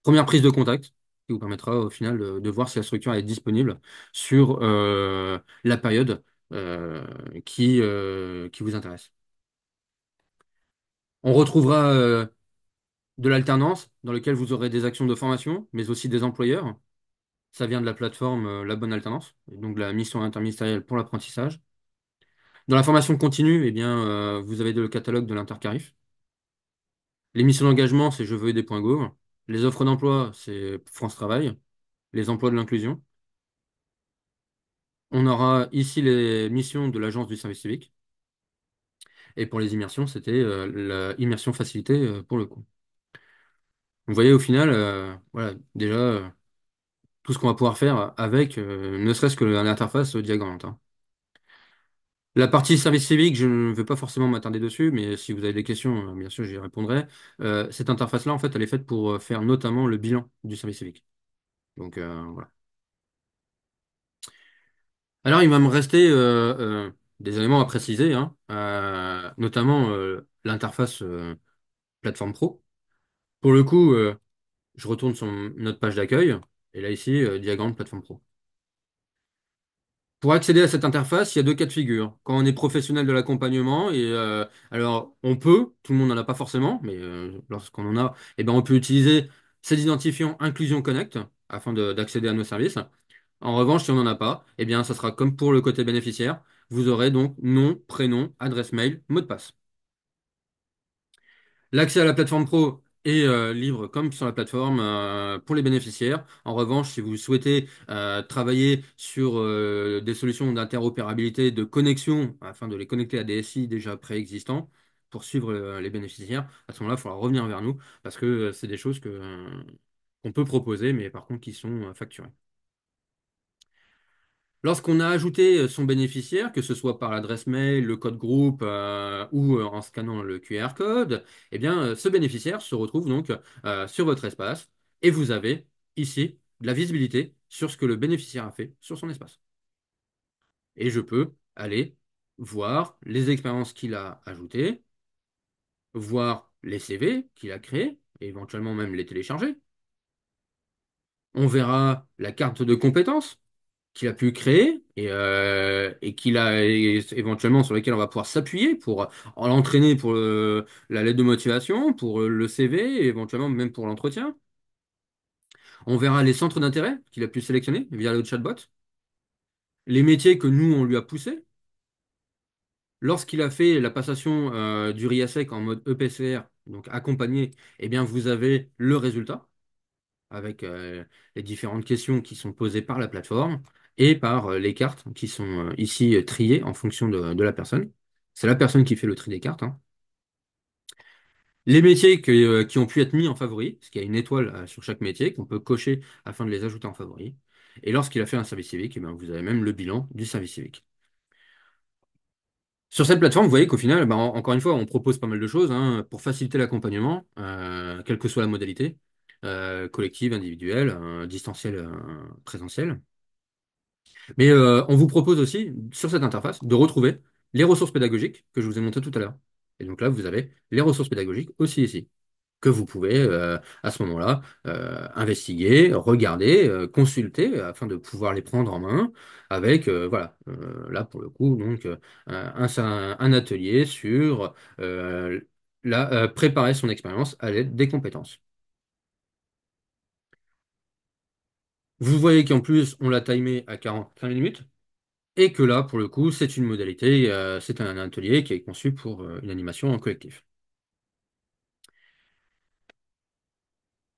Première prise de contact, qui vous permettra au final de voir si la structure est disponible sur la période qui vous intéresse. On retrouvera de l'alternance dans lequel vous aurez des actions de formation, mais aussi des employeurs. Ça vient de la plateforme La Bonne Alternance, et donc de la mission interministérielle pour l'apprentissage. Dans la formation continue, eh bien, vous avez le catalogue de l'intercarif. Les missions d'engagement, c'est Je veux aider.gouv. Les offres d'emploi, c'est France Travail. Les emplois de l'inclusion. On aura ici les missions de l'Agence du service civique. Et pour les immersions, c'était la immersion facilitée pour le coup. Vous voyez, au final, voilà, déjà, tout ce qu'on va pouvoir faire avec, ne serait-ce que l'interface diagramme, hein. La partie service civique, je ne vais pas forcément m'attarder dessus, mais si vous avez des questions, bien sûr, j'y répondrai. Cette interface-là, en fait, elle est faite pour faire notamment le bilan du service civique. Donc, voilà. Alors, il va me rester des éléments à préciser, hein, notamment l'interface plateforme pro. Pour le coup, je retourne sur notre page d'accueil, et là, ici, diagramme plateforme pro. Pour accéder à cette interface, il y a deux cas de figure. Quand on est professionnel de l'accompagnement, et alors on peut, tout le monde n'en a pas forcément, mais lorsqu'on en a, eh ben, on peut utiliser ces identifiants Inclusion Connect afin d'accéder à nos services. En revanche, si on n'en a pas, eh bien, ça sera comme pour le côté bénéficiaire. Vous aurez donc nom, prénom, adresse mail, mot de passe. L'accès à la plateforme pro est libre comme sur la plateforme pour les bénéficiaires. En revanche, si vous souhaitez travailler sur des solutions d'interopérabilité, de connexion, afin de les connecter à des SI déjà préexistants, pour suivre les bénéficiaires, à ce moment-là, il faudra revenir vers nous parce que c'est des choses qu'on peut proposer, mais par contre qui sont facturées. Lorsqu'on a ajouté son bénéficiaire, que ce soit par l'adresse mail, le code groupe ou en scannant le QR code, eh bien, ce bénéficiaire se retrouve donc sur votre espace et vous avez ici de la visibilité sur ce que le bénéficiaire a fait sur son espace. Et je peux aller voir les expériences qu'il a ajoutées, voir les CV qu'il a créés, et éventuellement même les télécharger. On verra la carte de compétences qu'il a pu créer et qu'il a éventuellement sur lesquels on va pouvoir s'appuyer pour l'entraîner pour la lettre de motivation, pour le CV et éventuellement même pour l'entretien. On verra les centres d'intérêt qu'il a pu sélectionner via le chatbot, les métiers que nous on lui a poussés, Lorsqu'il a fait la passation du RIASEC en mode EPCR, donc accompagné, eh bien, vous avez le résultat avec les différentes questions qui sont posées par la plateforme et par les cartes qui sont ici triées en fonction de la personne. C'est la personne qui fait le tri des cartes, hein. Les métiers qui ont pu être mis en favori, parce qu'il y a une étoile sur chaque métier qu'on peut cocher afin de les ajouter en favori. Et lorsqu'il a fait un service civique, eh bien, vous avez même le bilan du service civique. Sur cette plateforme, vous voyez qu'au final, bah, encore une fois, on propose pas mal de choses hein, pour faciliter l'accompagnement, quelle que soit la modalité, collective, individuelle, distancielle, présentielle. Mais on vous propose aussi, sur cette interface, de retrouver les ressources pédagogiques que je vous ai montrées tout à l'heure. Et donc là, vous avez les ressources pédagogiques aussi ici, que vous pouvez à ce moment-là investiguer, regarder, consulter, afin de pouvoir les prendre en main avec, voilà, là pour le coup, donc un atelier sur préparer son expérience à l'aide des compétences. Vous voyez qu'en plus, on l'a timé à 45 minutes. Et que là, pour le coup, c'est une modalité, c'est un atelier qui est conçu pour une animation en collectif.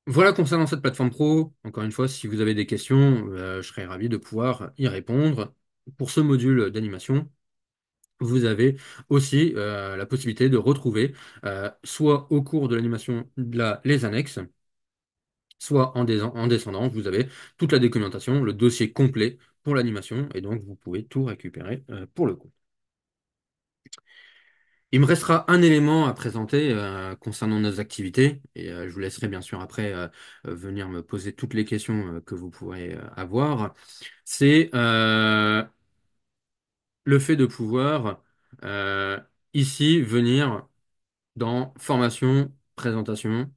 Voilà concernant cette plateforme pro. Encore une fois, si vous avez des questions, je serais ravi de pouvoir y répondre. Pour ce module d'animation, vous avez aussi la possibilité de retrouver, soit au cours de l'animation, les annexes, soit en descendant, vous avez toute la documentation, le dossier complet pour l'animation, et donc vous pouvez tout récupérer pour le coup. Il me restera un élément à présenter concernant nos activités et je vous laisserai bien sûr après venir me poser toutes les questions que vous pourrez avoir. C'est le fait de pouvoir euh, ici venir dans formation, présentation.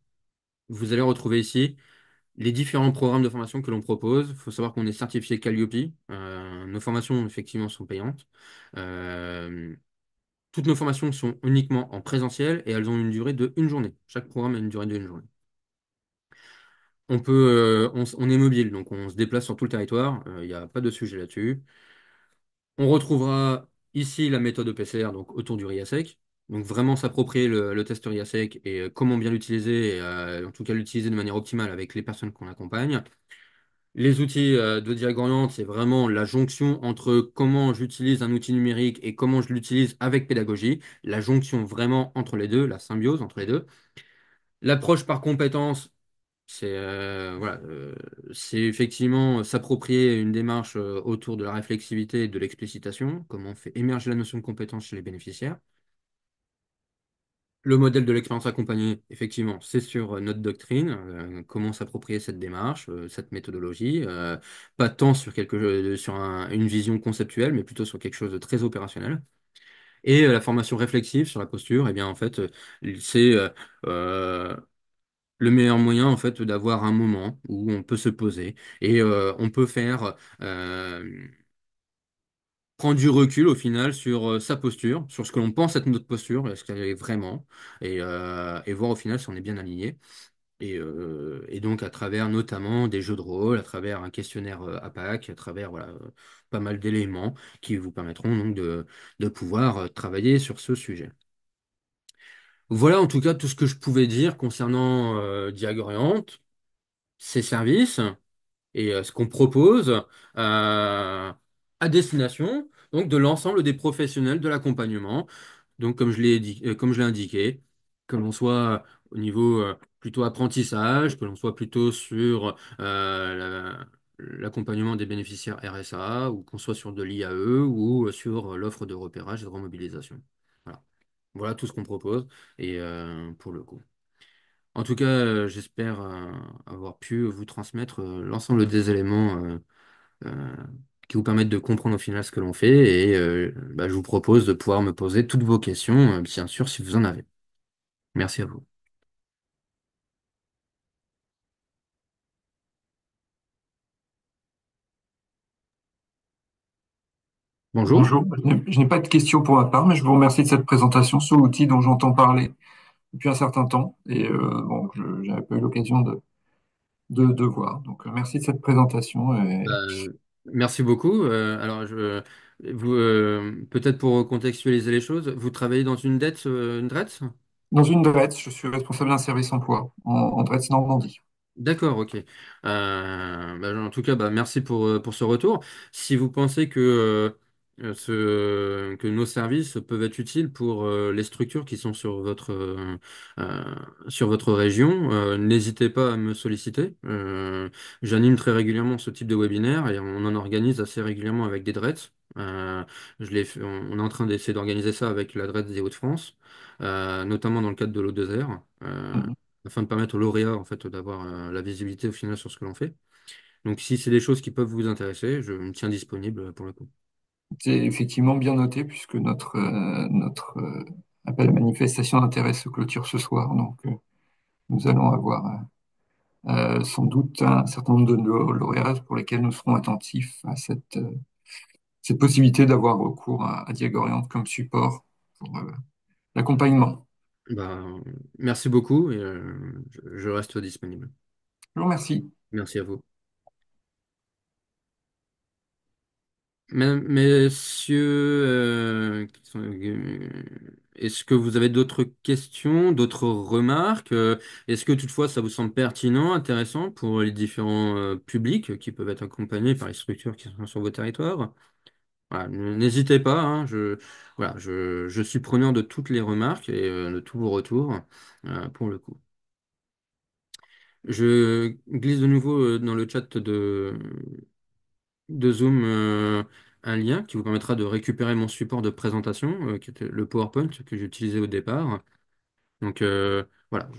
Vous allez retrouver ici les différents programmes de formation que l'on propose. Il faut savoir qu'on est certifié Calliope. Nos formations effectivement sont payantes. Euh, Toutes nos formations sont uniquement en présentiel et elles ont une durée de une journée. Chaque programme a une durée de une journée. On est mobile, donc on se déplace sur tout le territoire. Il n'y a pas de sujet là-dessus. On retrouvera ici la méthode EPCR, donc autour du RIASEC. Donc vraiment s'approprier le test RIASEC et comment bien l'utiliser, et, en tout cas l'utiliser de manière optimale avec les personnes qu'on accompagne. Les outils de Diagoriante, c'est vraiment la jonction entre comment j'utilise un outil numérique et comment je l'utilise avec pédagogie, la jonction vraiment entre les deux, la symbiose entre les deux. L'approche par compétence, voilà, c'est effectivement s'approprier une démarche autour de la réflexivité et de l'explicitation, comment on fait émerger la notion de compétence chez les bénéficiaires. Le modèle de l'expérience accompagnée, effectivement, c'est sur notre doctrine, comment s'approprier cette démarche, cette méthodologie, pas tant sur une vision conceptuelle, mais plutôt sur quelque chose de très opérationnel. Et la formation réflexive sur la posture, eh bien, en fait, c'est euh, le meilleur moyen, en fait, d'avoir un moment où on peut se poser et on peut faire prendre du recul au final sur sa posture, sur ce que l'on pense être notre posture, est-ce qu'elle est vraiment, et voir au final si on est bien aligné. Et donc à travers notamment des jeux de rôle, à travers un questionnaire APAC, à travers voilà, pas mal d'éléments qui vous permettront donc de pouvoir travailler sur ce sujet. Voilà en tout cas tout ce que je pouvais dire concernant Diagoriant, ses services et ce qu'on propose à destination donc de l'ensemble des professionnels de l'accompagnement. Donc comme je l'ai indiqué, que l'on soit au niveau plutôt apprentissage, que l'on soit plutôt sur l'accompagnement des bénéficiaires RSA, ou qu'on soit sur de l'IAE ou sur l'offre de repérage et de remobilisation. Voilà. Voilà tout ce qu'on propose et pour le coup. En tout cas, j'espère avoir pu vous transmettre l'ensemble des éléments euh, qui vous permettent de comprendre au final ce que l'on fait. Et bah, je vous propose de pouvoir me poser toutes vos questions, bien sûr, si vous en avez. Merci à vous. Bonjour. Bonjour, je n'ai pas de questions pour ma part, mais je vous remercie de cette présentation sur l'outil dont j'entends parler depuis un certain temps et bon, je n'avais pas eu l'occasion de voir. Donc, merci de cette présentation. Bah, Merci beaucoup. Vous, peut-être pour contextualiser les choses, vous travaillez dans une DRETS? Dans une DRETS, je suis responsable d'un service emploi en DRETS Normandie. D'accord, ok. En tout cas, bah, merci pour ce retour. Si vous pensez que nos services peuvent être utiles pour les structures qui sont euh, sur votre région, n'hésitez pas à me solliciter. J'anime très régulièrement ce type de webinaire et on en organise assez régulièrement avec des DRETS. On est en train d'essayer d'organiser ça avec la DRETS des Hauts-de-France, notamment dans le cadre de l'O2R. Mhm. Afin de permettre aux lauréats en fait d'avoir la visibilité au final sur ce que l'on fait. Donc si c'est des choses qui peuvent vous intéresser, je me tiens disponible pour le coup. C'est effectivement bien noté puisque notre appel à manifestation d'intérêt se clôture ce soir. Donc, nous allons avoir sans doute un certain nombre de lauréats pour lesquels nous serons attentifs à cette possibilité d'avoir recours à Diagorient comme support pour l'accompagnement. Bah, merci beaucoup et je reste disponible. Je vous remercie. Merci à vous. Messieurs, est-ce que vous avez d'autres questions, d'autres remarques? Est-ce que toutefois ça vous semble pertinent, intéressant pour les différents publics qui peuvent être accompagnés par les structures qui sont sur vos territoires? Voilà, n'hésitez pas, hein, je suis preneur de toutes les remarques et de tous vos retours pour le coup. Je glisse de nouveau dans le chat de Zoom un lien qui vous permettra de récupérer mon support de présentation, qui était le PowerPoint que j'utilisais au départ. Donc voilà,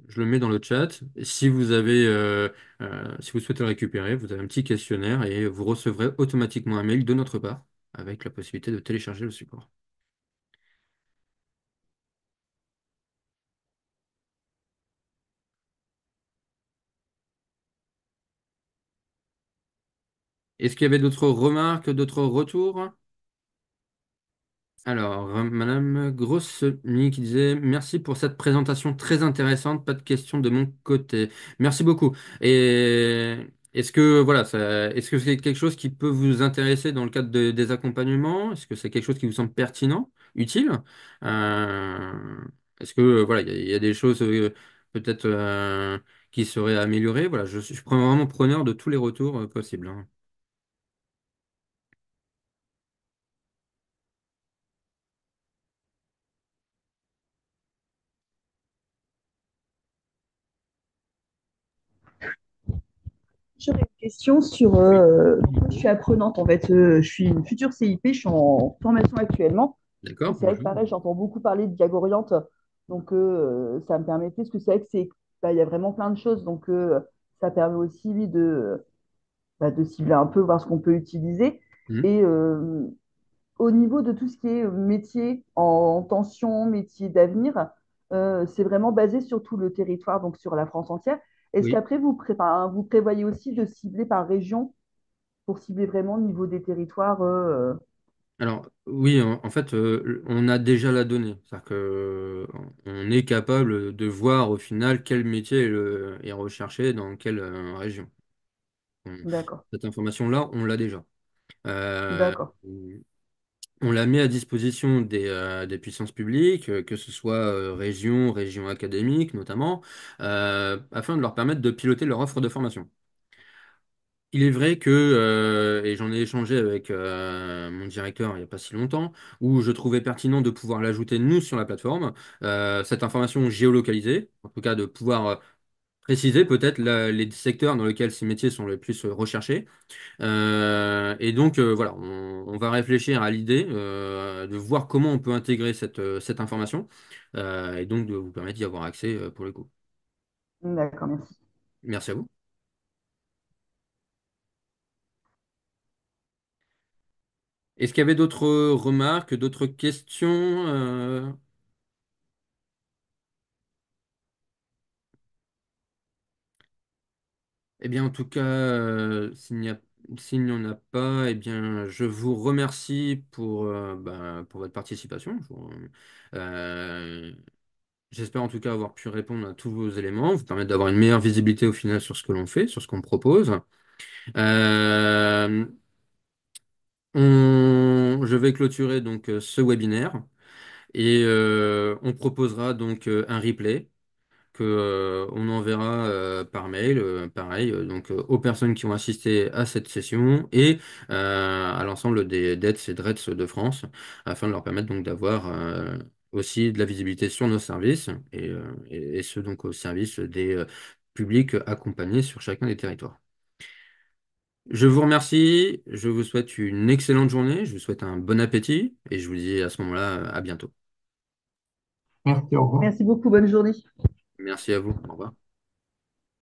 je le mets dans le chat. Et si vous souhaitez le récupérer, vous avez un petit questionnaire et vous recevrez automatiquement un mail de notre part avec la possibilité de télécharger le support. Est-ce qu'il y avait d'autres remarques, d'autres retours? Alors, Madame Grossny qui disait merci pour cette présentation très intéressante, pas de questions de mon côté. Merci beaucoup. Et est-ce que c'est quelque chose qui peut vous intéresser dans le cadre des accompagnements? Est-ce que c'est quelque chose qui vous semble pertinent, utile? Euh, Est-ce que voilà, il y a des choses peut-être qui seraient améliorées? Voilà, je suis vraiment preneur de tous les retours possibles, hein. J'aurais une question sur. Oui. Donc moi, je suis apprenante en fait. Je suis une future CIP, je suis en formation actuellement. Et D'accord, c'est vrai que bonjour. pareil, j'entends beaucoup parler de Diagoriante. Donc ça me permettait, parce que c'est vrai que il y a vraiment plein de choses. Donc ça permet aussi oui, de cibler un peu, voir ce qu'on peut utiliser. Mhm. Et au niveau de tout ce qui est métier en tension, métier d'avenir, c'est vraiment basé sur tout le territoire, donc sur la France entière. Est-ce Oui. qu'après, vous prévoyez aussi de cibler par région pour cibler vraiment au niveau des territoires Alors, oui, en fait, on a déjà la donnée. C'est-à-dire que, on est capable de voir au final quel métier est recherché dans quelle région. On- D'accord, Cette information-là, on l'a déjà. Euh, d'accord, on la met à disposition des puissances publiques, que ce soit régions académiques notamment, afin de leur permettre de piloter leur offre de formation. Il est vrai que, et j'en ai échangé avec mon directeur il n'y a pas si longtemps, où je trouvais pertinent de pouvoir l'ajouter nous sur la plateforme, cette information géolocalisée, en tout cas de pouvoir préciser peut-être les secteurs dans lesquels ces métiers sont les plus recherchés. Et donc voilà, on va réfléchir à l'idée de voir comment on peut intégrer cette information, et donc de vous permettre d'y avoir accès pour le coup. d'accord, merci. Merci à vous. Est-ce qu'il y avait d'autres remarques, d'autres questions? Eh bien, en tout cas, s'il n'y en a pas, eh bien, je vous remercie pour votre participation. Euh, J'espère en tout cas avoir pu répondre à tous vos éléments, vous permettre d'avoir une meilleure visibilité au final sur ce que l'on fait, sur ce qu'on propose. Euh, Je vais clôturer donc ce webinaire et on proposera donc un replay que on enverra par mail, pareil, donc aux personnes qui ont assisté à cette session et à l'ensemble des DETS et DRETS de France, afin de leur permettre donc d'avoir aussi de la visibilité sur nos services et ce donc au service des publics accompagnés sur chacun des territoires. Je vous remercie, je vous souhaite une excellente journée, je vous souhaite un bon appétit et je vous dis à ce moment-là à bientôt. Merci, au revoir. Merci beaucoup, bonne journée. Merci à vous, au revoir.